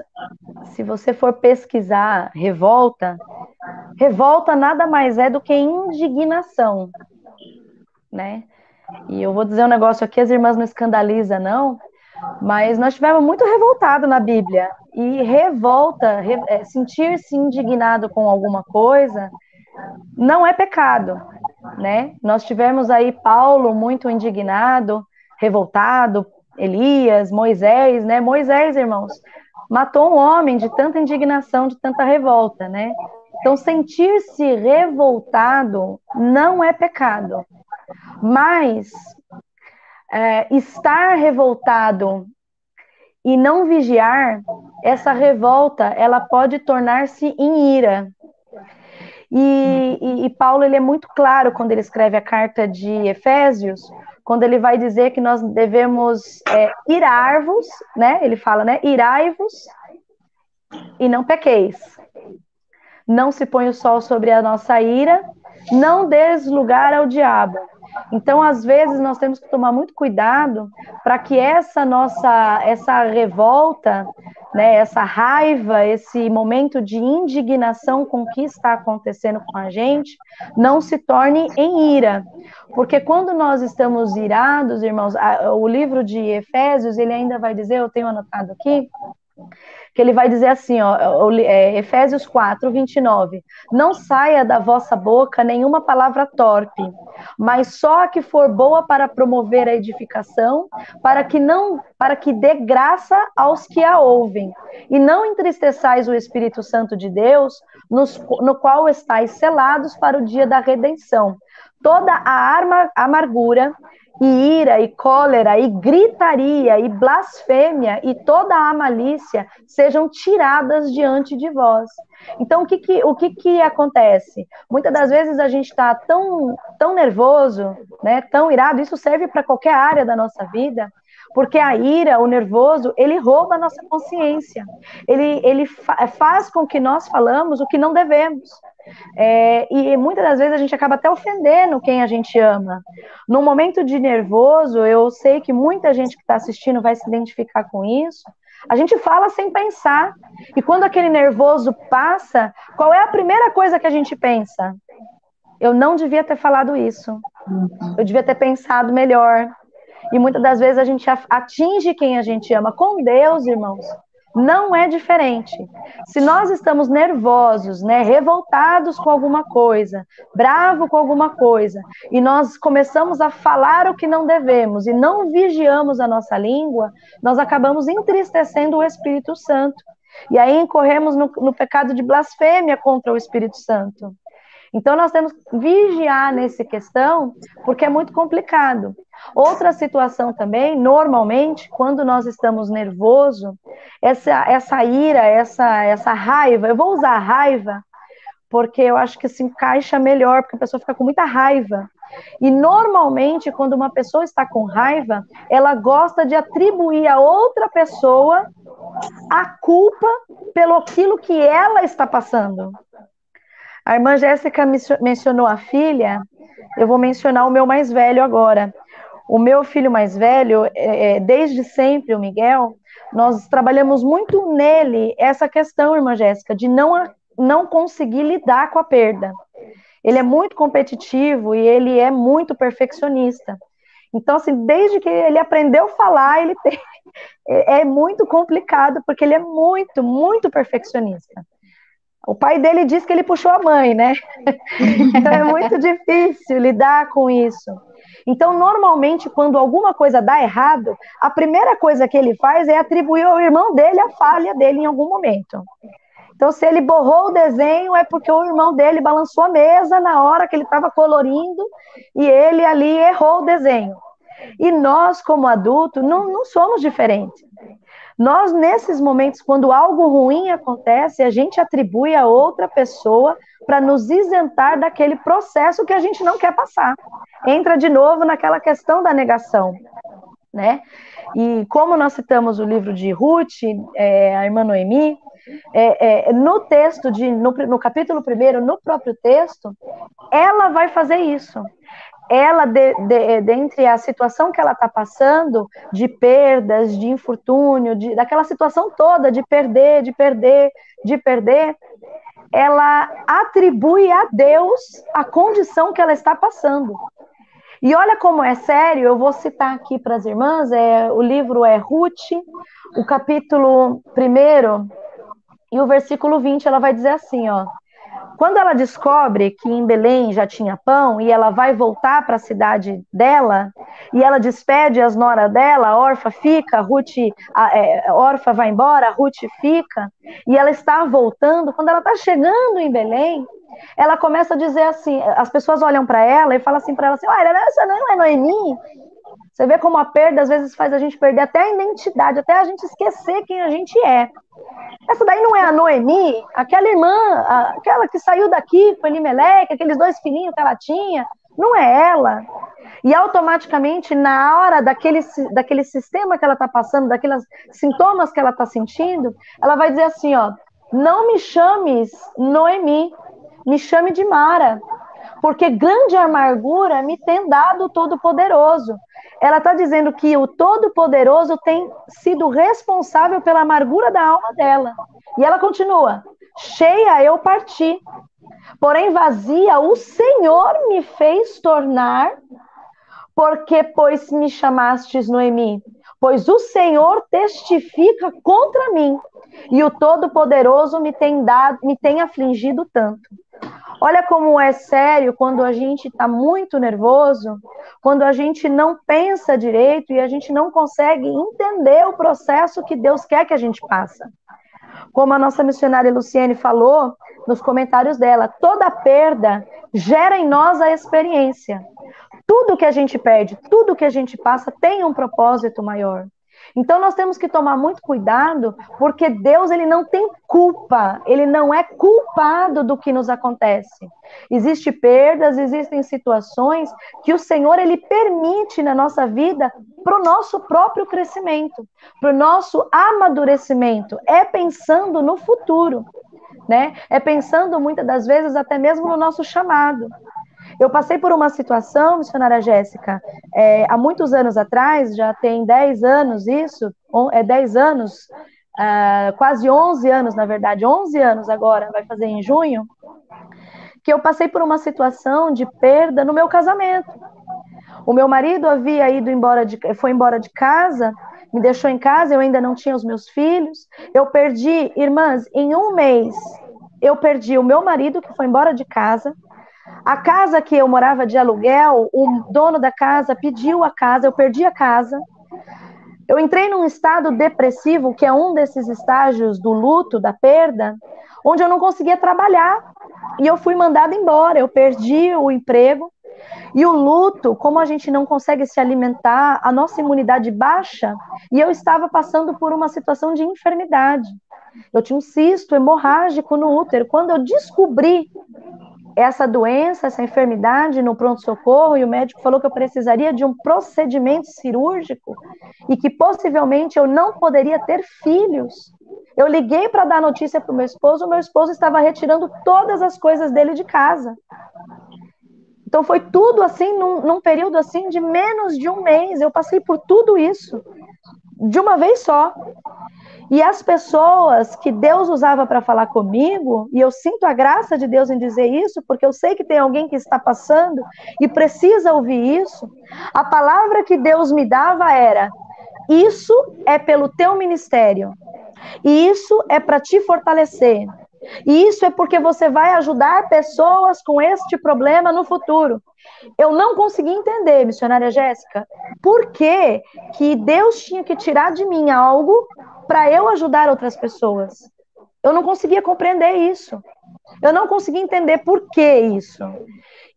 se você for pesquisar revolta nada mais é do que indignação, né? E eu vou dizer um negócio aqui, as irmãs não escandalizam, não, mas nós tivemos muito revoltado na Bíblia. E revolta, sentir-se indignado com alguma coisa, não é pecado, né? Nós tivemos aí Paulo muito indignado, revoltado, Elias, Moisés, né? Moisés, irmãos, matou um homem de tanta indignação, de tanta revolta, né? Então, sentir-se revoltado não é pecado, mas estar revoltado e não vigiar, essa revolta, ela pode tornar-se em ira. E Paulo, ele é muito claro quando ele escreve a carta de Efésios, quando ele vai dizer que nós devemos irar-vos, né? Ele fala, né? Irai-vos e não pequeis. Não se põe o sol sobre a nossa ira, não des lugar ao diabo. Então, às vezes, nós temos que tomar muito cuidado para que essa revolta, né, essa raiva, esse momento de indignação com o que está acontecendo com a gente, não se torne em ira. Porque quando nós estamos irados, irmãos, o livro de Efésios, ele ainda vai dizer, eu tenho anotado aqui, que ele vai dizer assim, Efésios 4, 29, não saia da vossa boca nenhuma palavra torpe, mas só a que for boa para promover a edificação, para que dê graça aos que a ouvem, e não entristeçais o Espírito Santo de Deus, no qual estáis selados para o dia da redenção. Toda a amargura, e ira, e cólera, e gritaria, e blasfêmia, e toda a malícia sejam tiradas diante de vós. Então, o que acontece? Muitas das vezes a gente está tão nervoso, né, tão irado, isso serve para qualquer área da nossa vida, porque a ira, o nervoso, ele rouba a nossa consciência. Ele faz com que nós falamos o que não devemos. E muitas das vezes a gente acaba até ofendendo quem a gente ama. No momento de nervoso, eu sei que muita gente que está assistindo vai se identificar com isso. A gente fala sem pensar. E quando aquele nervoso passa, qual é a primeira coisa que a gente pensa? Eu não devia ter falado isso. Eu devia ter pensado melhor. E muitas das vezes a gente atinge quem a gente ama. Com Deus, irmãos, não é diferente. Se nós estamos nervosos, né, revoltados com alguma coisa, bravo com alguma coisa, e nós começamos a falar o que não devemos e não vigiamos a nossa língua, nós acabamos entristecendo o Espírito Santo. E aí incorremos no pecado de blasfêmia contra o Espírito Santo. Então, nós temos que vigiar nessa questão, porque é muito complicado. Outra situação também, normalmente, quando nós estamos nervosos, essa ira, essa raiva, eu vou usar raiva, porque eu acho que se encaixa melhor, porque a pessoa fica com muita raiva. E, normalmente, quando uma pessoa está com raiva, ela gosta de atribuir a outra pessoa a culpa pelo aquilo que ela está passando. A irmã Jéssica mencionou a filha, eu vou mencionar o meu mais velho agora. O meu filho mais velho, desde sempre, o Miguel, nós trabalhamos muito nele essa questão, irmã Jéssica, de não conseguir lidar com a perda. Ele é muito competitivo e ele é muito perfeccionista. Então, assim, desde que ele aprendeu a falar, é muito complicado, porque ele é muito, muito perfeccionista. O pai dele diz que ele puxou a mãe, né? Então é muito difícil lidar com isso. Então, normalmente, quando alguma coisa dá errado, a primeira coisa que ele faz é atribuir ao irmão dele a falha dele em algum momento. Então, se ele borrou o desenho, é porque o irmão dele balançou a mesa na hora que ele estava colorindo e ele ali errou o desenho. E nós, como adultos, não somos diferentes. Nós, nesses momentos, quando algo ruim acontece, a gente atribui a outra pessoa para nos isentar daquele processo que a gente não quer passar. Entra de novo naquela questão da negação, né? E como nós citamos o livro de Ruth, a irmã Noemi, no texto, no capítulo 1, no próprio texto, ela vai fazer isso. Ela, dentre a situação que ela está passando, de perdas, de infortúnio, daquela situação toda de perder, ela atribui a Deus a condição que ela está passando. E olha como é sério, eu vou citar aqui para as irmãs, o livro é Ruth, o capítulo 1 e o versículo 20, ela vai dizer assim, ó: quando ela descobre que em Belém já tinha pão e ela vai voltar para a cidade dela, e ela despede as noras dela, a Orfa fica, Orfa vai embora, a Ruth fica, e ela está voltando, quando ela está chegando em Belém, ela começa a dizer assim, as pessoas olham para ela e falam assim para ela assim, olha, essa não é Noemi? Você vê como a perda às vezes faz a gente perder até a identidade, até a gente esquecer quem a gente é. Essa daí não é a Noemi, aquela irmã, aquela que saiu daqui com Elimeleque, aqueles 2 filhinhos que ela tinha, não é ela. E automaticamente, na hora daquele sistema que ela está passando, daqueles sintomas que ela está sentindo, ela vai dizer assim, ó, não me chames Noemi, me chame de Mara, porque grande amargura me tem dado o Todo-Poderoso. Ela está dizendo que o Todo-Poderoso tem sido responsável pela amargura da alma dela. E ela continua, cheia eu parti, porém vazia o Senhor me fez tornar, porque pois me chamastes Noemi, pois o Senhor testifica contra mim, e o Todo-Poderoso me tem afligido tanto. Olha como é sério quando a gente está muito nervoso, quando a gente não pensa direito e a gente não consegue entender o processo que Deus quer que a gente passe. Como a nossa missionária Luciene falou nos comentários dela, toda perda gera em nós a experiência. Tudo que a gente perde, tudo que a gente passa tem um propósito maior. Então nós temos que tomar muito cuidado, porque Deus ele não tem culpa, ele não é culpado do que nos acontece. Existem perdas, existem situações que o Senhor ele permite na nossa vida para o nosso próprio crescimento, para o nosso amadurecimento, é pensando no futuro, né? É pensando muitas das vezes até mesmo no nosso chamado. Eu passei por uma situação, missionária Jéssica, há muitos anos atrás, já tem 10 anos isso, 10 anos, quase 11 anos, na verdade, 11 anos agora, vai fazer em junho, que eu passei por uma situação de perda no meu casamento. O meu marido havia foi embora de casa, me deixou em casa, eu ainda não tinha os meus filhos, eu perdi, irmãs, em um mês, eu perdi o meu marido, que foi embora de casa. A casa que eu morava de aluguel, o dono da casa pediu a casa, eu perdi a casa. Eu entrei num estado depressivo, que é um desses estágios do luto, da perda, onde eu não conseguia trabalhar. E eu fui mandada embora, eu perdi o emprego. E o luto, como a gente não consegue se alimentar, a nossa imunidade baixa, e eu estava passando por uma situação de enfermidade. Eu tinha um cisto hemorrágico no útero. Quando eu descobri essa doença, essa enfermidade no pronto-socorro, e o médico falou que eu precisaria de um procedimento cirúrgico e que possivelmente eu não poderia ter filhos. Eu liguei para dar notícia para o meu esposo estava retirando todas as coisas dele de casa. Então foi tudo assim, num período assim de menos de um mês, eu passei por tudo isso, de uma vez só. E as pessoas que Deus usava para falar comigo, e eu sinto a graça de Deus em dizer isso, porque eu sei que tem alguém que está passando e precisa ouvir isso, a palavra que Deus me dava era: isso é pelo teu ministério, e isso é para te fortalecer, e isso é porque você vai ajudar pessoas com este problema no futuro. Eu não consegui entender, missionária Jéssica, por que Deus tinha que tirar de mim algo para eu ajudar outras pessoas. Eu não conseguia compreender isso. Eu não conseguia entender por que isso.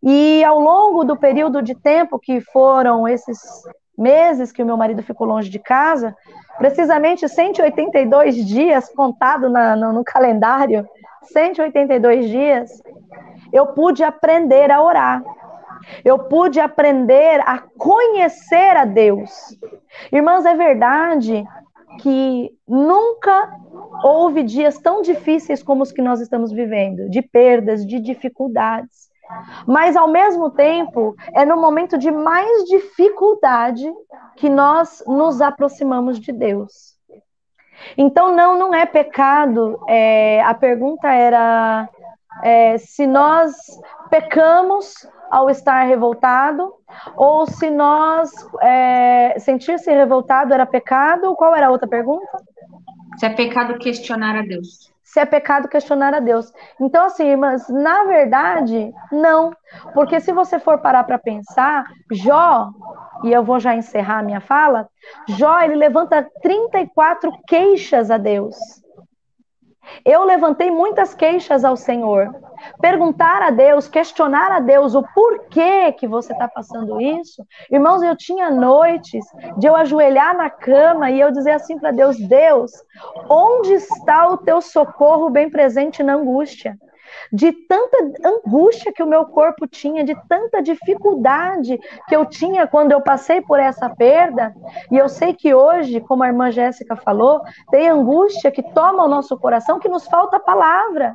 E ao longo do período de tempo que foram esses meses que o meu marido ficou longe de casa, precisamente 182 dias contado no calendário, 182 dias, eu pude aprender a orar. Eu pude aprender a conhecer a Deus. Irmãs, é verdade que nunca houve dias tão difíceis como os que nós estamos vivendo, de perdas, de dificuldades. Mas, ao mesmo tempo, é no momento de mais dificuldade que nós nos aproximamos de Deus. Então, não é pecado. A pergunta era se nós pecamos ao estar revoltado, ou se nós sentir-se revoltado era pecado. Qual era a outra pergunta? Se é pecado questionar a Deus. Se é pecado questionar a Deus. Então, assim, irmãs, na verdade, não. Porque se você for parar para pensar, Jó, e eu vou já encerrar a minha fala, Jó, ele levanta 34 queixas a Deus. Eu levantei muitas queixas ao Senhor. Perguntar a Deus, questionar a Deus o porquê que você está passando isso. Irmãos, eu tinha noites de eu ajoelhar na cama e eu dizer assim para Deus: Deus, onde está o teu socorro bem presente na angústia? De tanta angústia que o meu corpo tinha, de tanta dificuldade que eu tinha quando eu passei por essa perda. E eu sei que hoje, como a irmã Jéssica falou, tem angústia que toma o nosso coração, que nos falta palavra.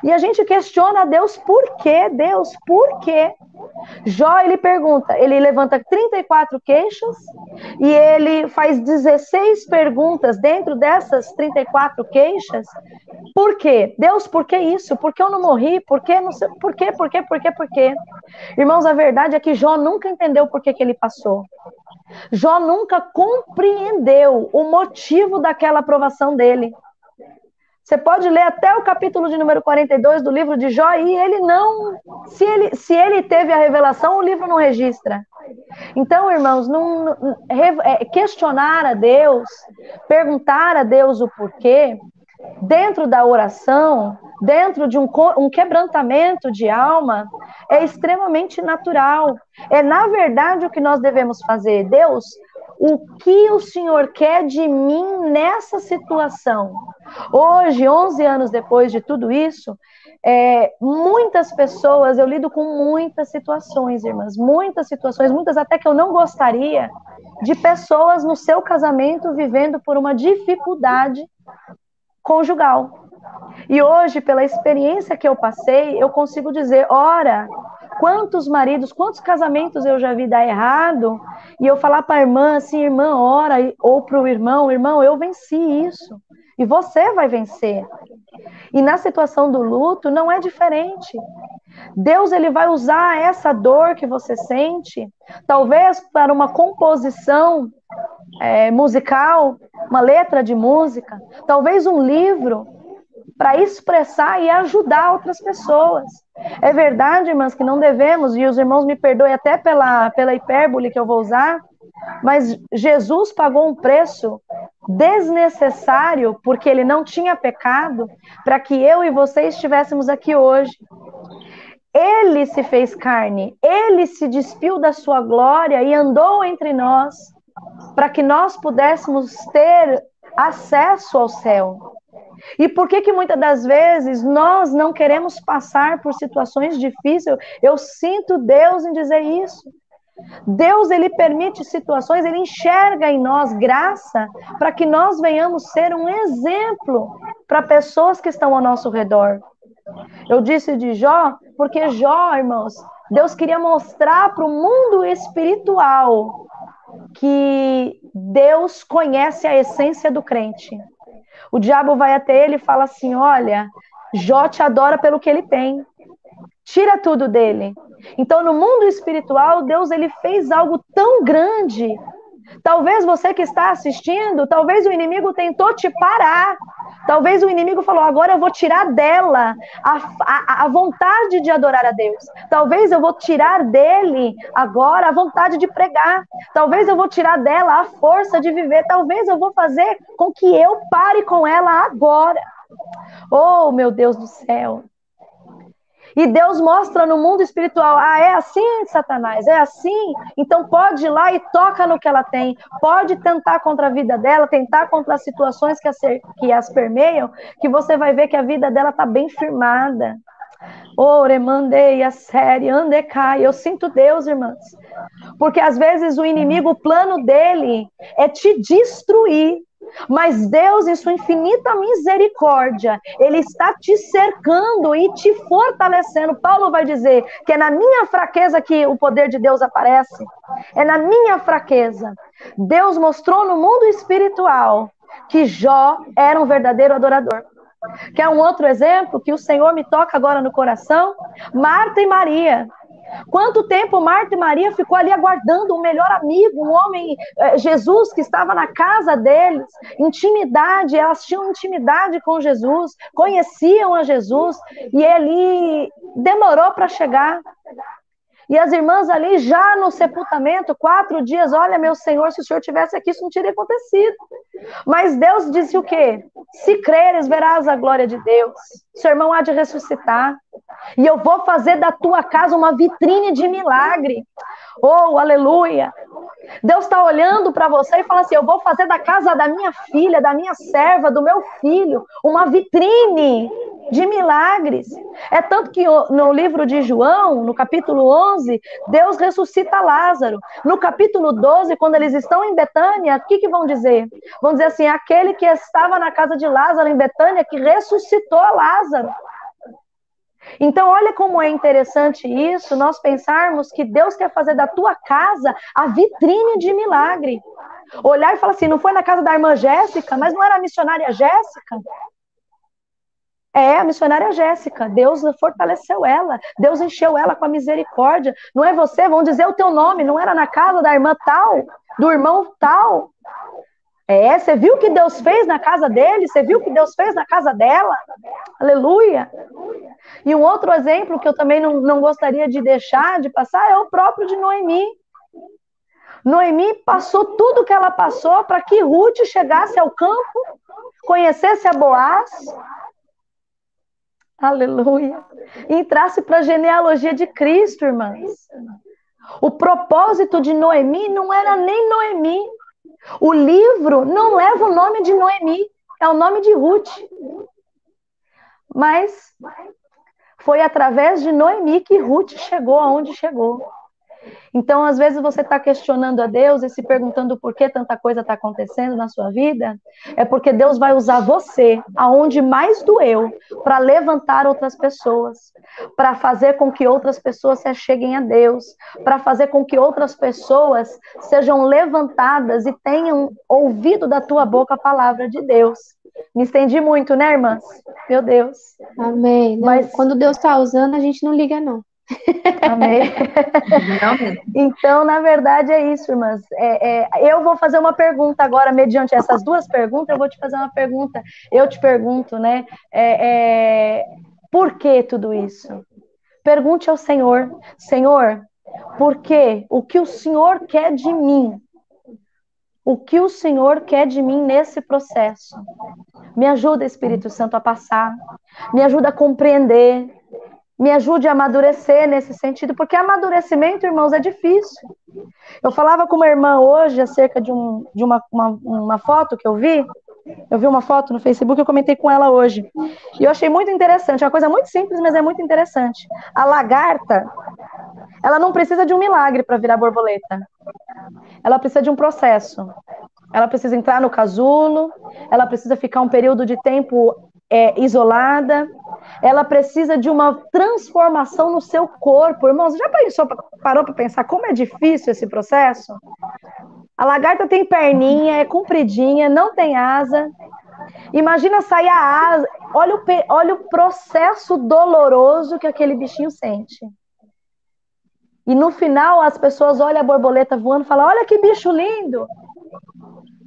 E a gente questiona a Deus: por quê? Deus, por quê? Jó, ele pergunta, ele levanta 34 queixas e ele faz 16 perguntas dentro dessas 34 queixas. Por quê? Deus, por que isso? Por que eu não morri? Por que não sei? Por quê? Por quê? Por quê? Por quê? Irmãos, a verdade é que Jó nunca entendeu por que ele passou. Jó nunca compreendeu o motivo daquela aprovação dele. Você pode ler até o capítulo de número 42 do livro de Jó e ele não... Se ele teve a revelação, o livro não registra. Então, irmãos, questionar a Deus, perguntar a Deus o porquê, dentro da oração, dentro de um quebrantamento de alma, é extremamente natural. É, na verdade, o que nós devemos fazer. Deus, o que o Senhor quer de mim nessa situação? Hoje, 11 anos depois de tudo isso, muitas pessoas, eu lido com muitas situações, irmãs, muitas situações, muitas até que eu não gostaria, de pessoas no seu casamento vivendo por uma dificuldade conjugal. E hoje, pela experiência que eu passei, eu consigo dizer, ora, quantos maridos, quantos casamentos eu já vi dar errado, e eu falar para a irmã assim, irmã, ora, ou para o irmão, eu venci isso, e você vai vencer. E na situação do luto, não é diferente. Deus, ele vai usar essa dor que você sente, talvez para uma composição musical, uma letra de música, talvez um livro, para expressar e ajudar outras pessoas. É verdade, irmãs, que não devemos, e os irmãos me perdoem até pela hipérbole que eu vou usar, mas Jesus pagou um preço desnecessário, porque ele não tinha pecado, para que eu e você estivéssemos aqui hoje. Ele se fez carne, ele se despiu da sua glória e andou entre nós, para que nós pudéssemos ter acesso ao céu. E por que muitas das vezes nós não queremos passar por situações difíceis? Eu sinto Deus em dizer isso. Deus, ele permite situações, ele enxerga em nós graça para que nós venhamos ser um exemplo para pessoas que estão ao nosso redor. Eu disse de Jó, porque Jó, irmãos, Deus queria mostrar para o mundo espiritual que Deus conhece a essência do crente. O diabo vai até ele e fala assim, olha, Jó te adora pelo que ele tem. Tira tudo dele. Então, no mundo espiritual, Deus, ele fez algo tão grande. Talvez você que está assistindo, talvez o inimigo tentou te parar. Talvez o inimigo falou, agora eu vou tirar dela a vontade de adorar a Deus. Talvez eu vou tirar dele agora a vontade de pregar. Talvez eu vou tirar dela a força de viver. Talvez eu vou fazer com que eu pare com ela agora. Oh, meu Deus do céu. E Deus mostra no mundo espiritual, é assim, Satanás, é assim, então pode ir lá e toca no que ela tem, pode tentar contra a vida dela, tentar contra as situações que as permeiam, que você vai ver que a vida dela está bem firmada. Ore, mandei, a série, andecai, eu sinto Deus, irmãs, porque às vezes o inimigo, o plano dele é te destruir, Mas Deus, em sua infinita misericórdia, Ele está te cercando e te fortalecendo. Paulo vai dizer que é na minha fraqueza que o poder de Deus aparece. É na minha fraqueza. Deus mostrou no mundo espiritual que Jó era um verdadeiro adorador. Quer um outro exemplo que o Senhor me toca agora no coração? Marta e Maria. Quanto tempo Marta e Maria ficou ali aguardando um melhor amigo, um homem, Jesus, que estava na casa deles, intimidade, elas tinham intimidade com Jesus, conheciam a Jesus, e ele demorou para chegar. E as irmãs ali já no sepultamento, 4 dias, olha, meu Senhor, se o Senhor tivesse aqui, isso não teria acontecido. Mas Deus disse o quê? Se creres, verás a glória de Deus. Seu irmão há de ressuscitar. E eu vou fazer da tua casa uma vitrine de milagre. Oh, aleluia. Deus está olhando para você e fala assim, eu vou fazer da casa da minha filha, da minha serva, do meu filho, uma vitrine de milagres. É tanto que no livro de João, no capítulo 11, Deus ressuscita Lázaro. No capítulo 12, quando eles estão em Betânia, o que vão dizer? Vão dizer assim, aquele que estava na casa de Lázaro em Betânia, que ressuscitou Lázaro. Então, olha como é interessante isso, nós pensarmos que Deus quer fazer da tua casa a vitrine de milagre. Olhar e falar assim, não foi na casa da irmã Jéssica, mas não era a missionária Jéssica? É, a missionária Jéssica, Deus fortaleceu ela, Deus encheu ela com a misericórdia. Não é você, vão dizer o teu nome, não era na casa da irmã tal, do irmão tal. É, você viu o que Deus fez na casa dele? Você viu o que Deus fez na casa dela? Aleluia! E um outro exemplo que eu também não gostaria de deixar de passar é o próprio de Noemi. Noemi passou tudo o que ela passou para que Ruth chegasse ao campo, conhecesse a Boaz, aleluia, e entrasse para a genealogia de Cristo, irmãs. O propósito de Noemi não era nem Noemi. O livro não leva o nome de Noemi, é o nome de Ruth. Mas foi através de Noemi que Ruth chegou aonde chegou. Então, às vezes você está questionando a Deus e se perguntando por que tanta coisa está acontecendo na sua vida, é porque Deus vai usar você, aonde mais doeu, para levantar outras pessoas, para fazer com que outras pessoas se acheguem a Deus, para fazer com que outras pessoas sejam levantadas e tenham ouvido da tua boca a palavra de Deus. Me estendi muito, né, irmãs? Meu Deus. Amém. Não, mas quando Deus está usando, a gente não liga, não. Amém. Então, na verdade, é isso, irmãs. Eu vou fazer uma pergunta agora, mediante essas duas perguntas, eu vou te fazer uma pergunta. Eu te pergunto, né? Por que tudo isso? Pergunte ao Senhor, Senhor, por quê? O que o Senhor quer de mim? O que o Senhor quer de mim nesse processo? Me ajuda, Espírito Santo, a passar. Me ajuda a compreender. Me ajude a amadurecer nesse sentido, porque amadurecimento, irmãos, é difícil. Eu falava com uma irmã hoje acerca de uma foto que eu vi uma foto no Facebook, eu comentei com ela hoje, e eu achei muito interessante, é uma coisa muito simples, mas é muito interessante. A lagarta, ela não precisa de um milagre para virar borboleta, ela precisa de um processo, ela precisa entrar no casulo, ela precisa ficar um período de tempo isolada, ela precisa de uma transformação no seu corpo. Irmãos, já parou para pensar como é difícil esse processo? A lagarta tem perninha, é compridinha, não tem asa. Imagina sair a asa, olha o processo doloroso que aquele bichinho sente. E no final as pessoas olham a borboleta voando e falam, olha que bicho lindo.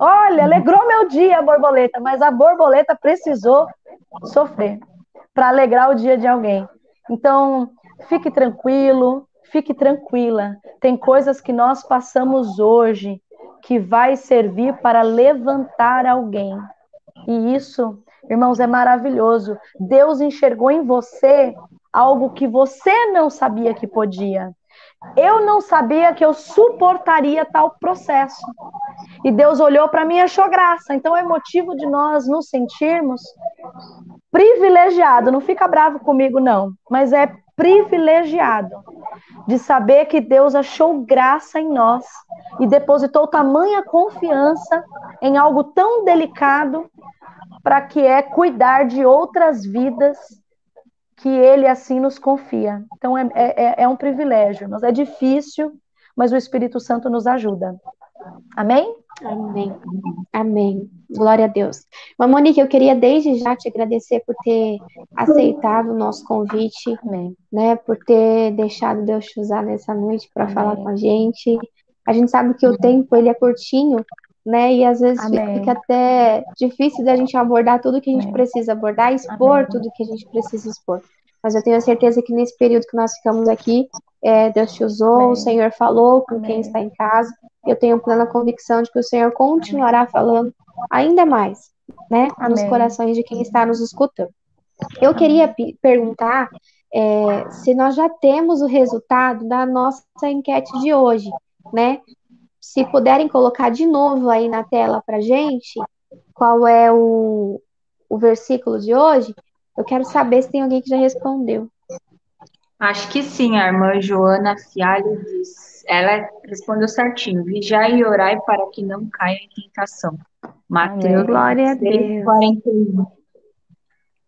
Olha, alegrou meu dia a borboleta, mas a borboleta precisou sofrer para alegrar o dia de alguém. Então, fique tranquilo, fique tranquila. Tem coisas que nós passamos hoje que vai servir para levantar alguém. E isso, irmãos, é maravilhoso. Deus enxergou em você algo que você não sabia que podia. Eu não sabia que eu suportaria tal processo. E Deus olhou para mim e achou graça. Então é motivo de nós nos sentirmos privilegiados. Não fica bravo comigo, não. Mas é privilegiado de saber que Deus achou graça em nós e depositou tamanha confiança em algo tão delicado para que é cuidar de outras vidas que Ele assim nos confia. Então é um privilégio, mas é difícil, mas o Espírito Santo nos ajuda. Amém? Amém. Amém. Glória a Deus. Mas, Monique, eu queria desde já te agradecer por ter aceitado o nosso convite, Amém. né? Por ter deixado Deus te usar nessa noite para Amém. falar com a gente. A gente sabe que o tempo ele é curtinho, né? E às vezes Amém. fica até difícil da gente abordar tudo que a gente Amém. precisa abordar, expor Amém. tudo que a gente precisa expor. Mas eu tenho certeza que nesse período que nós ficamos aqui, Deus te usou, Amém. o Senhor falou com quem Amém. está em casa. Eu tenho plena convicção de que o Senhor continuará falando ainda mais, né, nos Amém. corações de quem está nos escutando. Eu queria perguntar se nós já temos o resultado da nossa enquete de hoje, né? Se puderem colocar de novo aí na tela para gente, qual é o versículo de hoje, eu quero saber se tem alguém que já respondeu. Acho que sim, a irmã Joana Fialho diz. Ela respondeu certinho. Vigiai e orai para que não caia em tentação. Mateus Glória a 6, Deus. 41.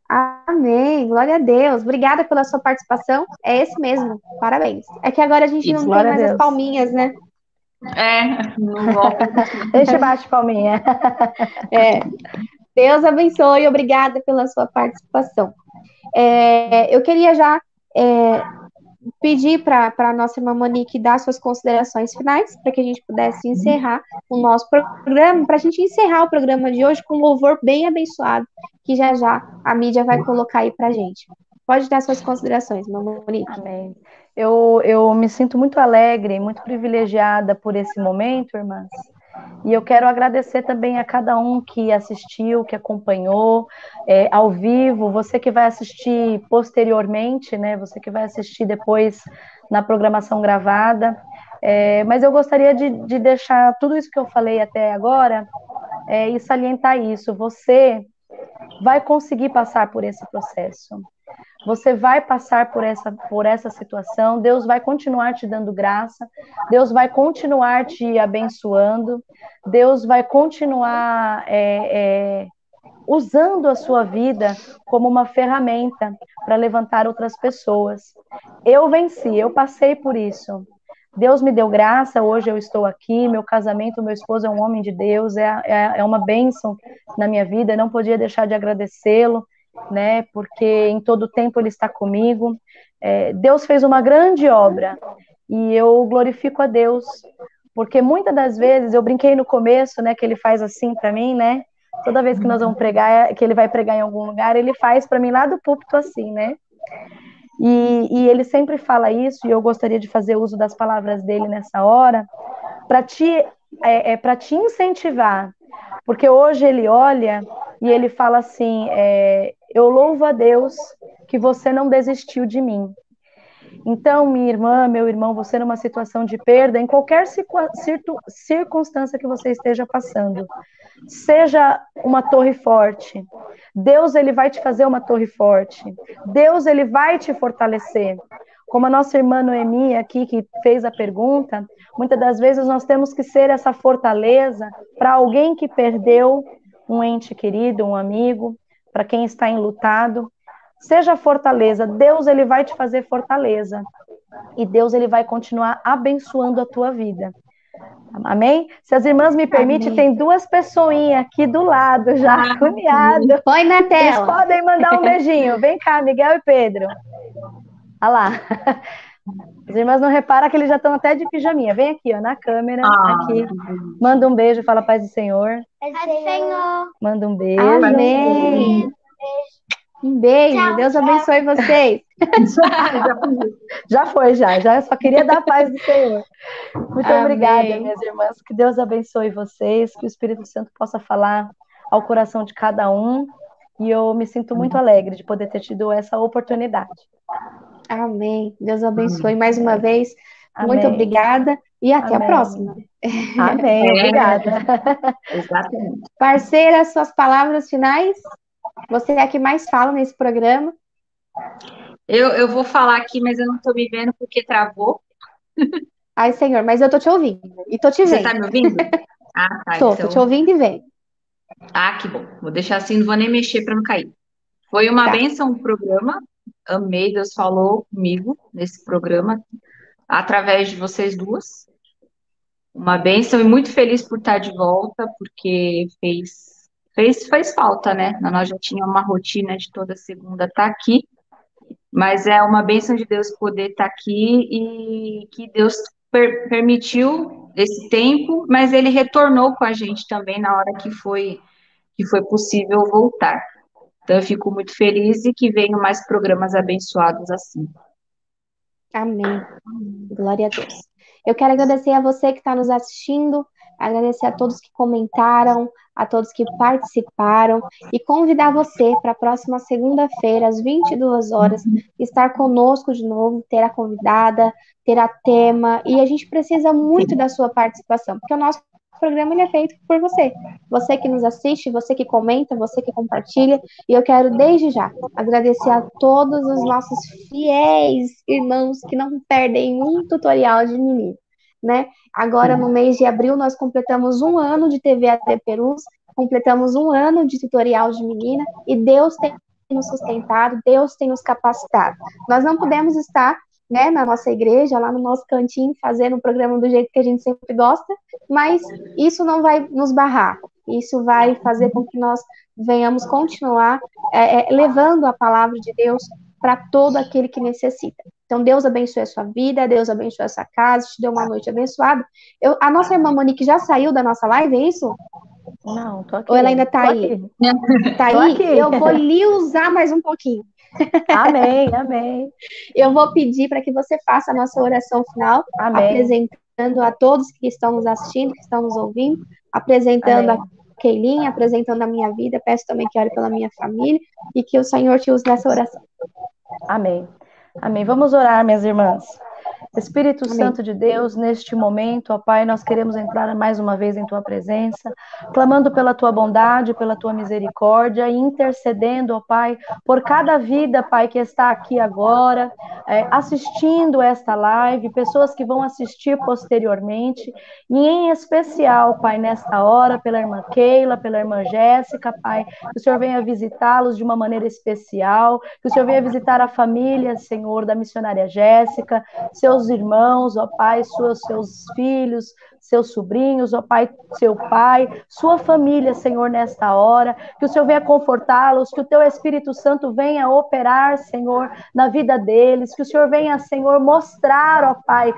Amém, glória a Deus. Obrigada pela sua participação. É esse mesmo, parabéns. É que agora a gente não tem mais as palminhas, né? Não volta. Deixa eu bater palminha. Deus abençoe, obrigada pela sua participação. Eu queria já pedir para a nossa irmã Monique dar suas considerações finais, para que a gente pudesse encerrar o nosso programa, para a gente encerrar o programa de hoje com um louvor bem abençoado, que já a mídia vai colocar aí para a gente. Pode dar suas considerações, irmã Monique. Amém. Eu me sinto muito alegre, muito privilegiada por esse momento, irmãs. E eu quero agradecer também a cada um que assistiu, que acompanhou ao vivo, você que vai assistir posteriormente, né? Você que vai assistir depois na programação gravada. Mas eu gostaria de deixar tudo isso que eu falei até agora e salientar isso. Você vai conseguir passar por esse processo. Você vai passar por essa situação, Deus vai continuar te dando graça, Deus vai continuar te abençoando, Deus vai continuar usando a sua vida como uma ferramenta para levantar outras pessoas. Eu venci, eu passei por isso. Deus me deu graça, hoje eu estou aqui, meu casamento, meu esposo é um homem de Deus, é uma bênção na minha vida, eu não podia deixar de agradecê-lo, né, porque em todo tempo ele está comigo. Deus fez uma grande obra e eu glorifico a Deus, porque muitas das vezes, eu brinquei no começo, né, que ele faz assim para mim, né, toda vez que nós vamos pregar, que ele vai pregar em algum lugar, ele faz para mim lá do púlpito assim, né, e ele sempre fala isso, e eu gostaria de fazer uso das palavras dele nessa hora, para te incentivar, porque hoje ele olha e ele fala assim, eu louvo a Deus que você não desistiu de mim. Então, minha irmã, meu irmão, você numa situação de perda, em qualquer circunstância que você esteja passando, seja uma torre forte. Deus, ele vai te fazer uma torre forte. Deus, ele vai te fortalecer. Como a nossa irmã Noemi aqui, que fez a pergunta, muitas das vezes nós temos que ser essa fortaleza para alguém que perdeu um ente querido, um amigo, para quem está enlutado. Seja fortaleza, Deus ele vai te fazer fortaleza. E Deus ele vai continuar abençoando a tua vida. Amém? Se as irmãs me permitem, tem duas pessoinhas aqui do lado já, cunhado. Põe na tela. Eles podem mandar um beijinho. Vem cá, Miguel e Pedro. Olha lá. As irmãs não reparam que eles já estão até de pijaminha. Vem aqui, ó, na câmera. Aqui. Manda um beijo, fala paz do Senhor. Paz do Senhor. Manda um beijo. Amém. Um beijo. Tchau, Deus abençoe vocês. Já foi, já só queria dar a paz do Senhor. Muito obrigada, minhas irmãs. Que Deus abençoe vocês, que o Espírito Santo possa falar ao coração de cada um. E eu me sinto muito alegre de poder ter tido essa oportunidade. Amém. Deus abençoe mais uma vez. Amém. Muito obrigada e até a próxima. Amém. Obrigada. Exatamente. Parceira, suas palavras finais? Você é a que mais fala nesse programa? Eu vou falar aqui, mas eu não estou me vendo porque travou. Ai, Senhor, mas eu tô te ouvindo e tô te Você está vendo. me ouvindo? Ah, tá. Tô te Então. ouvindo e vendo. Ah, que bom. Vou deixar assim, não vou nem mexer para não cair. Foi uma Tá. bênção o programa. Amei, Deus falou comigo nesse programa, através de vocês duas. Uma bênção e muito feliz por estar de volta, porque fez falta, né? Nós já tinha uma rotina de toda segunda estar aqui, mas é uma bênção de Deus poder estar aqui e que Deus permitiu esse tempo, mas ele retornou com a gente também na hora que foi possível voltar. Então eu fico muito feliz e que venham mais programas abençoados assim. Amém. Glória a Deus. Eu quero agradecer a você que está nos assistindo, agradecer a todos que comentaram, a todos que participaram e convidar você para a próxima segunda-feira, às 22 horas, estar conosco de novo, ter a convidada, ter a tema, e a gente precisa muito da sua participação, porque o nosso programa ele é feito por você. Você que nos assiste, você que comenta, você que compartilha, e eu quero desde já agradecer a todos os nossos fiéis irmãos que não perdem um tutorial de menino, né? Agora, no mês de abril, nós completamos 1 ano de TV AT Perus, completamos 1 ano de tutorial de menina, e Deus tem nos sustentado, Deus tem nos capacitado. Nós não podemos estar, né, na nossa igreja, lá no nosso cantinho, fazendo o programa do jeito que a gente sempre gosta, mas isso não vai nos barrar, isso vai fazer com que nós venhamos continuar levando a palavra de Deus para todo aquele que necessita. Então, Deus abençoe a sua vida, Deus abençoe a sua casa, te dê uma noite abençoada. A nossa irmã Monique já saiu da nossa live, é isso? Não, tô aqui. Ou ela ainda está aí? Aqui. Tá Tô aí? aqui. Eu vou lhe usar mais um pouquinho. Amém, amém. Eu vou pedir para que você faça a nossa oração final, Amém. apresentando a todos que estão nos assistindo, que estão nos ouvindo, apresentando Amém. a Keilinha, apresentando a minha vida. Peço também que ore pela minha família e que o Senhor te use nessa oração. Amém. Amém. Vamos orar, minhas irmãs. Espírito Amém. Santo de Deus, neste momento, ó Pai, nós queremos entrar mais uma vez em Tua presença, clamando pela Tua bondade, pela Tua misericórdia e intercedendo, ó Pai, por cada vida, Pai, que está aqui agora, assistindo esta live, pessoas que vão assistir posteriormente, e em especial, Pai, nesta hora, pela irmã Keila, pela irmã Jéssica, Pai, que o Senhor venha visitá-los de uma maneira especial, que o Senhor venha visitar a família, Senhor, da missionária Jéssica, seus irmãos, ó Pai, seus filhos, seus sobrinhos, ó Pai, seu pai, sua família, Senhor, nesta hora, que o Senhor venha confortá-los, que o Teu Espírito Santo venha operar, Senhor, na vida deles, que o Senhor venha, Senhor, mostrar, ó Pai,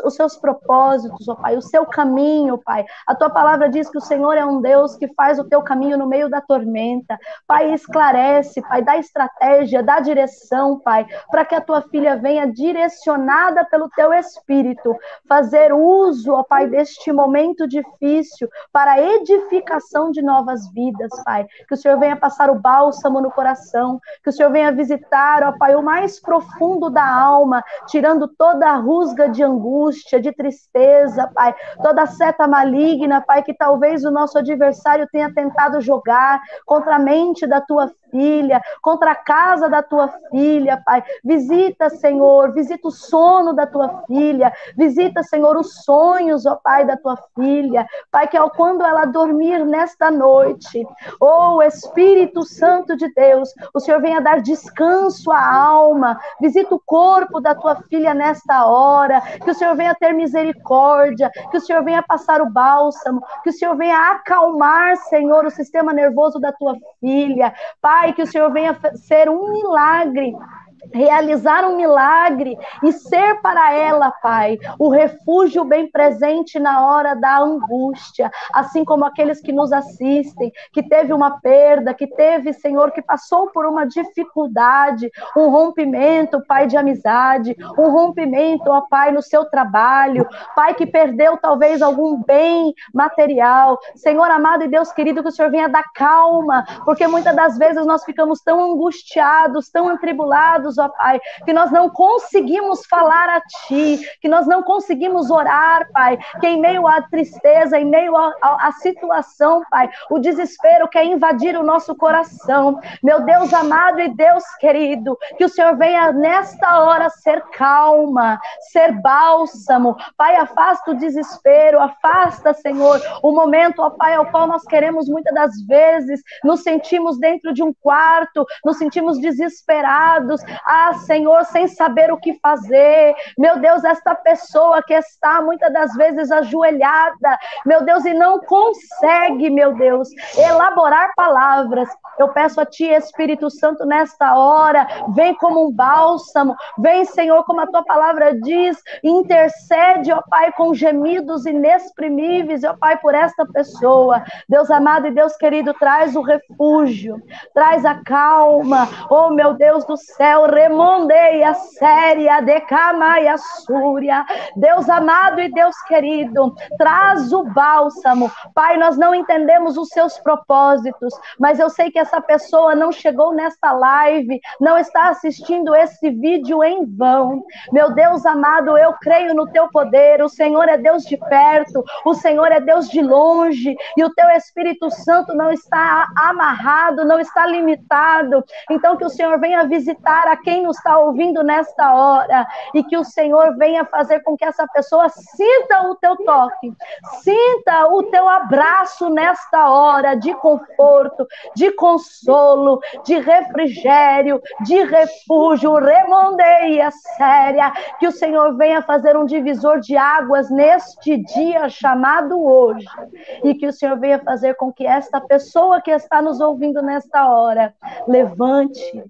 os seus propósitos, ó Pai, o seu caminho, Pai. A Tua palavra diz que o Senhor é um Deus que faz o Teu caminho no meio da tormenta. Pai, esclarece, Pai, dá estratégia, dá direção, Pai, para que a Tua filha venha direcionada pelo Teu Espírito, fazer uso, ó Pai, deste momento difícil para a edificação de novas vidas, Pai. Que o Senhor venha passar o bálsamo no coração, que o Senhor venha visitar, ó Pai, o mais profundo da alma, tirando toda a rusga de angústia, de tristeza, Pai, toda seta maligna, Pai, que talvez o nosso adversário tenha tentado jogar contra a mente da Tua filha, contra a casa da Tua filha, Pai. Visita, Senhor, visita o sono da Tua filha, visita, Senhor, os sonhos, ó Pai, da Tua filha, Pai, que quando ela dormir nesta noite, oh Espírito Santo de Deus, o Senhor venha dar descanso à alma, visita o corpo da Tua filha nesta hora, que o Senhor venha ter misericórdia, que o Senhor venha passar o bálsamo, que o Senhor venha acalmar, Senhor, o sistema nervoso da Tua filha, Pai, que o Senhor venha ser um milagre, realizar um milagre e ser para ela, Pai, o refúgio bem presente na hora da angústia, assim como aqueles que nos assistem, que teve uma perda, que teve, Senhor, que passou por uma dificuldade, um rompimento, Pai, de amizade, um rompimento, ó Pai, no seu trabalho, Pai, que perdeu talvez algum bem material, Senhor amado e Deus querido, que o Senhor venha dar calma, porque muitas das vezes nós ficamos tão angustiados, tão atribulados, pecados, ó Pai, que nós não conseguimos falar a Ti, que nós não conseguimos orar, Pai, que em meio à tristeza, em meio à situação, Pai, o desespero quer invadir o nosso coração. Meu Deus amado e Deus querido, que o Senhor venha nesta hora ser calma, ser bálsamo. Pai, afasta o desespero, afasta, Senhor, o momento, ó Pai, ao qual nós queremos muitas das vezes, nos sentimos dentro de um quarto, nos sentimos desesperados, Senhor, sem saber o que fazer. Meu Deus, esta pessoa que está muitas das vezes ajoelhada, meu Deus, e não consegue, meu Deus, elaborar palavras. Eu peço a Ti, Espírito Santo, nesta hora, vem como um bálsamo, vem, Senhor, como a Tua palavra diz, intercede, ó Pai, com gemidos inexprimíveis, ó Pai, por esta pessoa. Deus amado e Deus querido, traz o refúgio, traz a calma, oh meu Deus do céu, remondei a séria, decamai a súria. Deus amado e Deus querido, traz o bálsamo. Pai, nós não entendemos os seus propósitos, mas eu sei que essa pessoa não chegou nesta live, não está assistindo esse vídeo em vão. Meu Deus amado, eu creio no Teu poder. O Senhor é Deus de perto, o Senhor é Deus de longe, e o Teu Espírito Santo não está amarrado, não está limitado. Então que o Senhor venha visitar a quem nos está ouvindo nesta hora, e que o Senhor venha fazer com que essa pessoa sinta o Teu toque, sinta o Teu abraço nesta hora de conforto, de consolo, de refrigério, de refúgio. Remondeia séria, que o Senhor venha fazer um divisor de águas neste dia chamado hoje, e que o Senhor venha fazer com que esta pessoa que está nos ouvindo nesta hora levante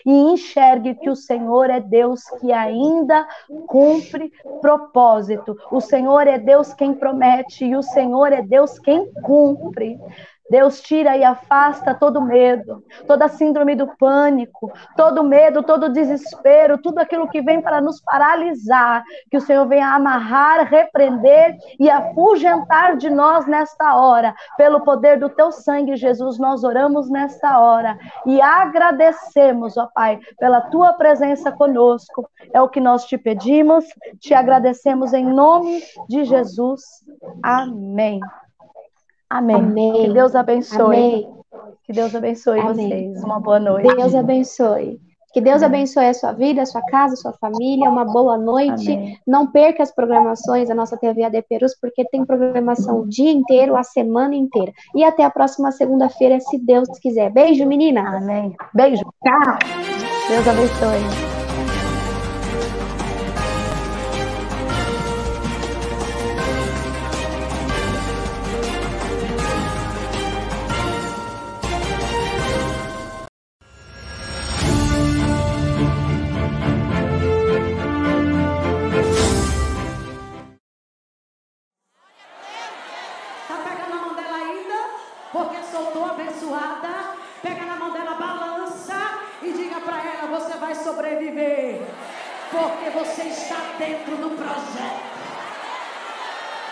e enxergue que o Senhor é Deus que ainda cumpre propósito. O Senhor é Deus quem promete e o Senhor é Deus quem cumpre. Deus tira e afasta todo medo, toda síndrome do pânico, todo medo, todo desespero, tudo aquilo que vem para nos paralisar, que o Senhor venha amarrar, repreender e afugentar de nós nesta hora. Pelo poder do Teu sangue, Jesus, nós oramos nesta hora e agradecemos, ó Pai, pela Tua presença conosco. É o que nós te pedimos, te agradecemos em nome de Jesus. Amém. Amém. Amém. Que Deus abençoe. Amém. Que Deus abençoe Amém. vocês. Uma boa noite. Deus abençoe. Que Deus abençoe a sua vida, a sua casa, a sua família. Uma boa noite. Amém. Não perca as programações da nossa TV AD Perus, porque tem programação o dia inteiro, a semana inteira. E até a próxima segunda-feira, se Deus quiser. Beijo, menina. Amém. Beijo. Tchau. Deus abençoe. Porque soltou abençoada, pega na mão dela, balança e diga para ela, você vai sobreviver, porque você está dentro do projeto.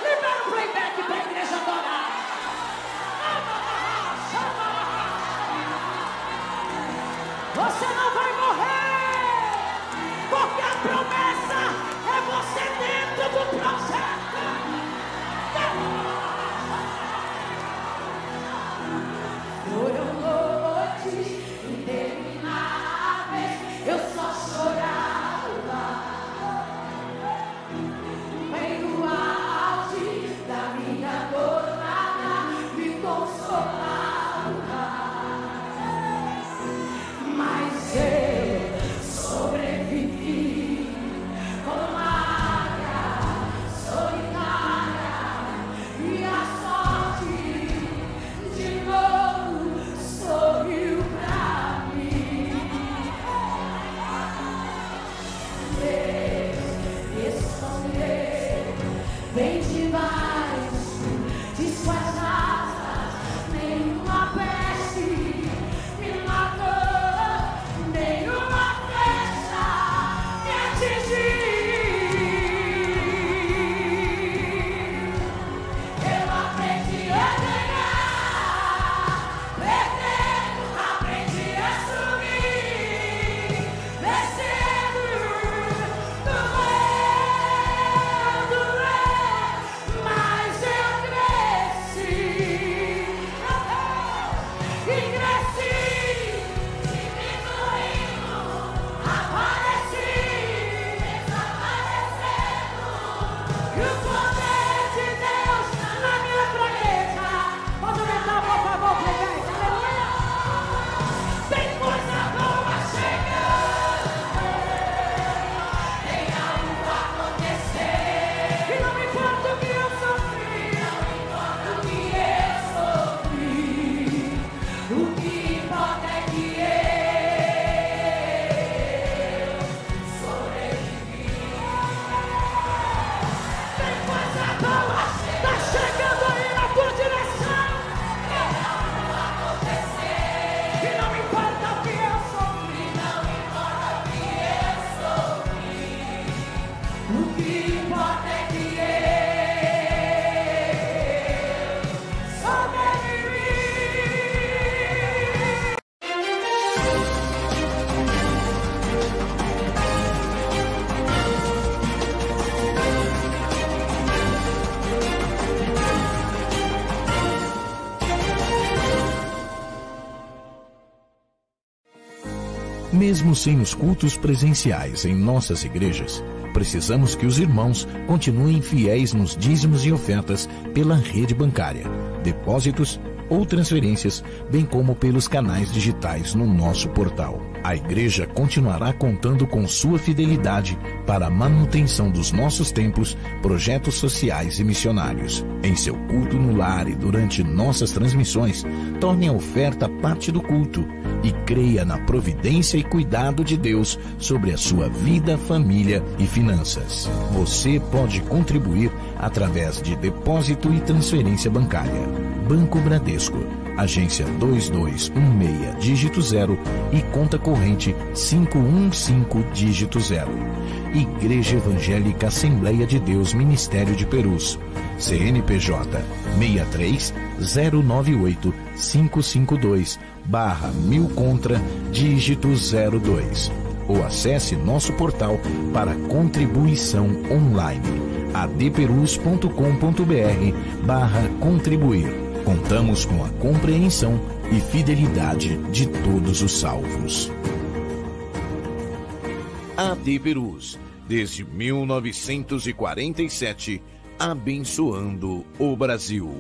Libera o playback para a igreja adorar. Você não vai morrer, porque a promessa é você dentro do projeto. Foram noites intermináveis, eu só chorava. Foi no auge da minha Mesmo sem os cultos presenciais em nossas igrejas, precisamos que os irmãos continuem fiéis nos dízimos e ofertas pela rede bancária, depósitos ou transferências, bem como pelos canais digitais no nosso portal. A igreja continuará contando com sua fidelidade para a manutenção dos nossos templos, projetos sociais e missionários. Em seu culto no lar e durante nossas transmissões, torne a oferta parte do culto e creia na providência e cuidado de Deus sobre a sua vida, família e finanças. Você pode contribuir através de depósito e transferência bancária. Banco Bradesco, agência 2216, dígito 0 e conta corrente 515, dígito 0. Igreja Evangélica Assembleia de Deus Ministério de Perus, CNPJ 63-098-552/1000 contra, dígito 02. Ou acesse nosso portal para contribuição online, adperus.com.br/contribuir. Contamos com a compreensão e fidelidade de todos os salvos. AD Perus, desde 1947, abençoando o Brasil.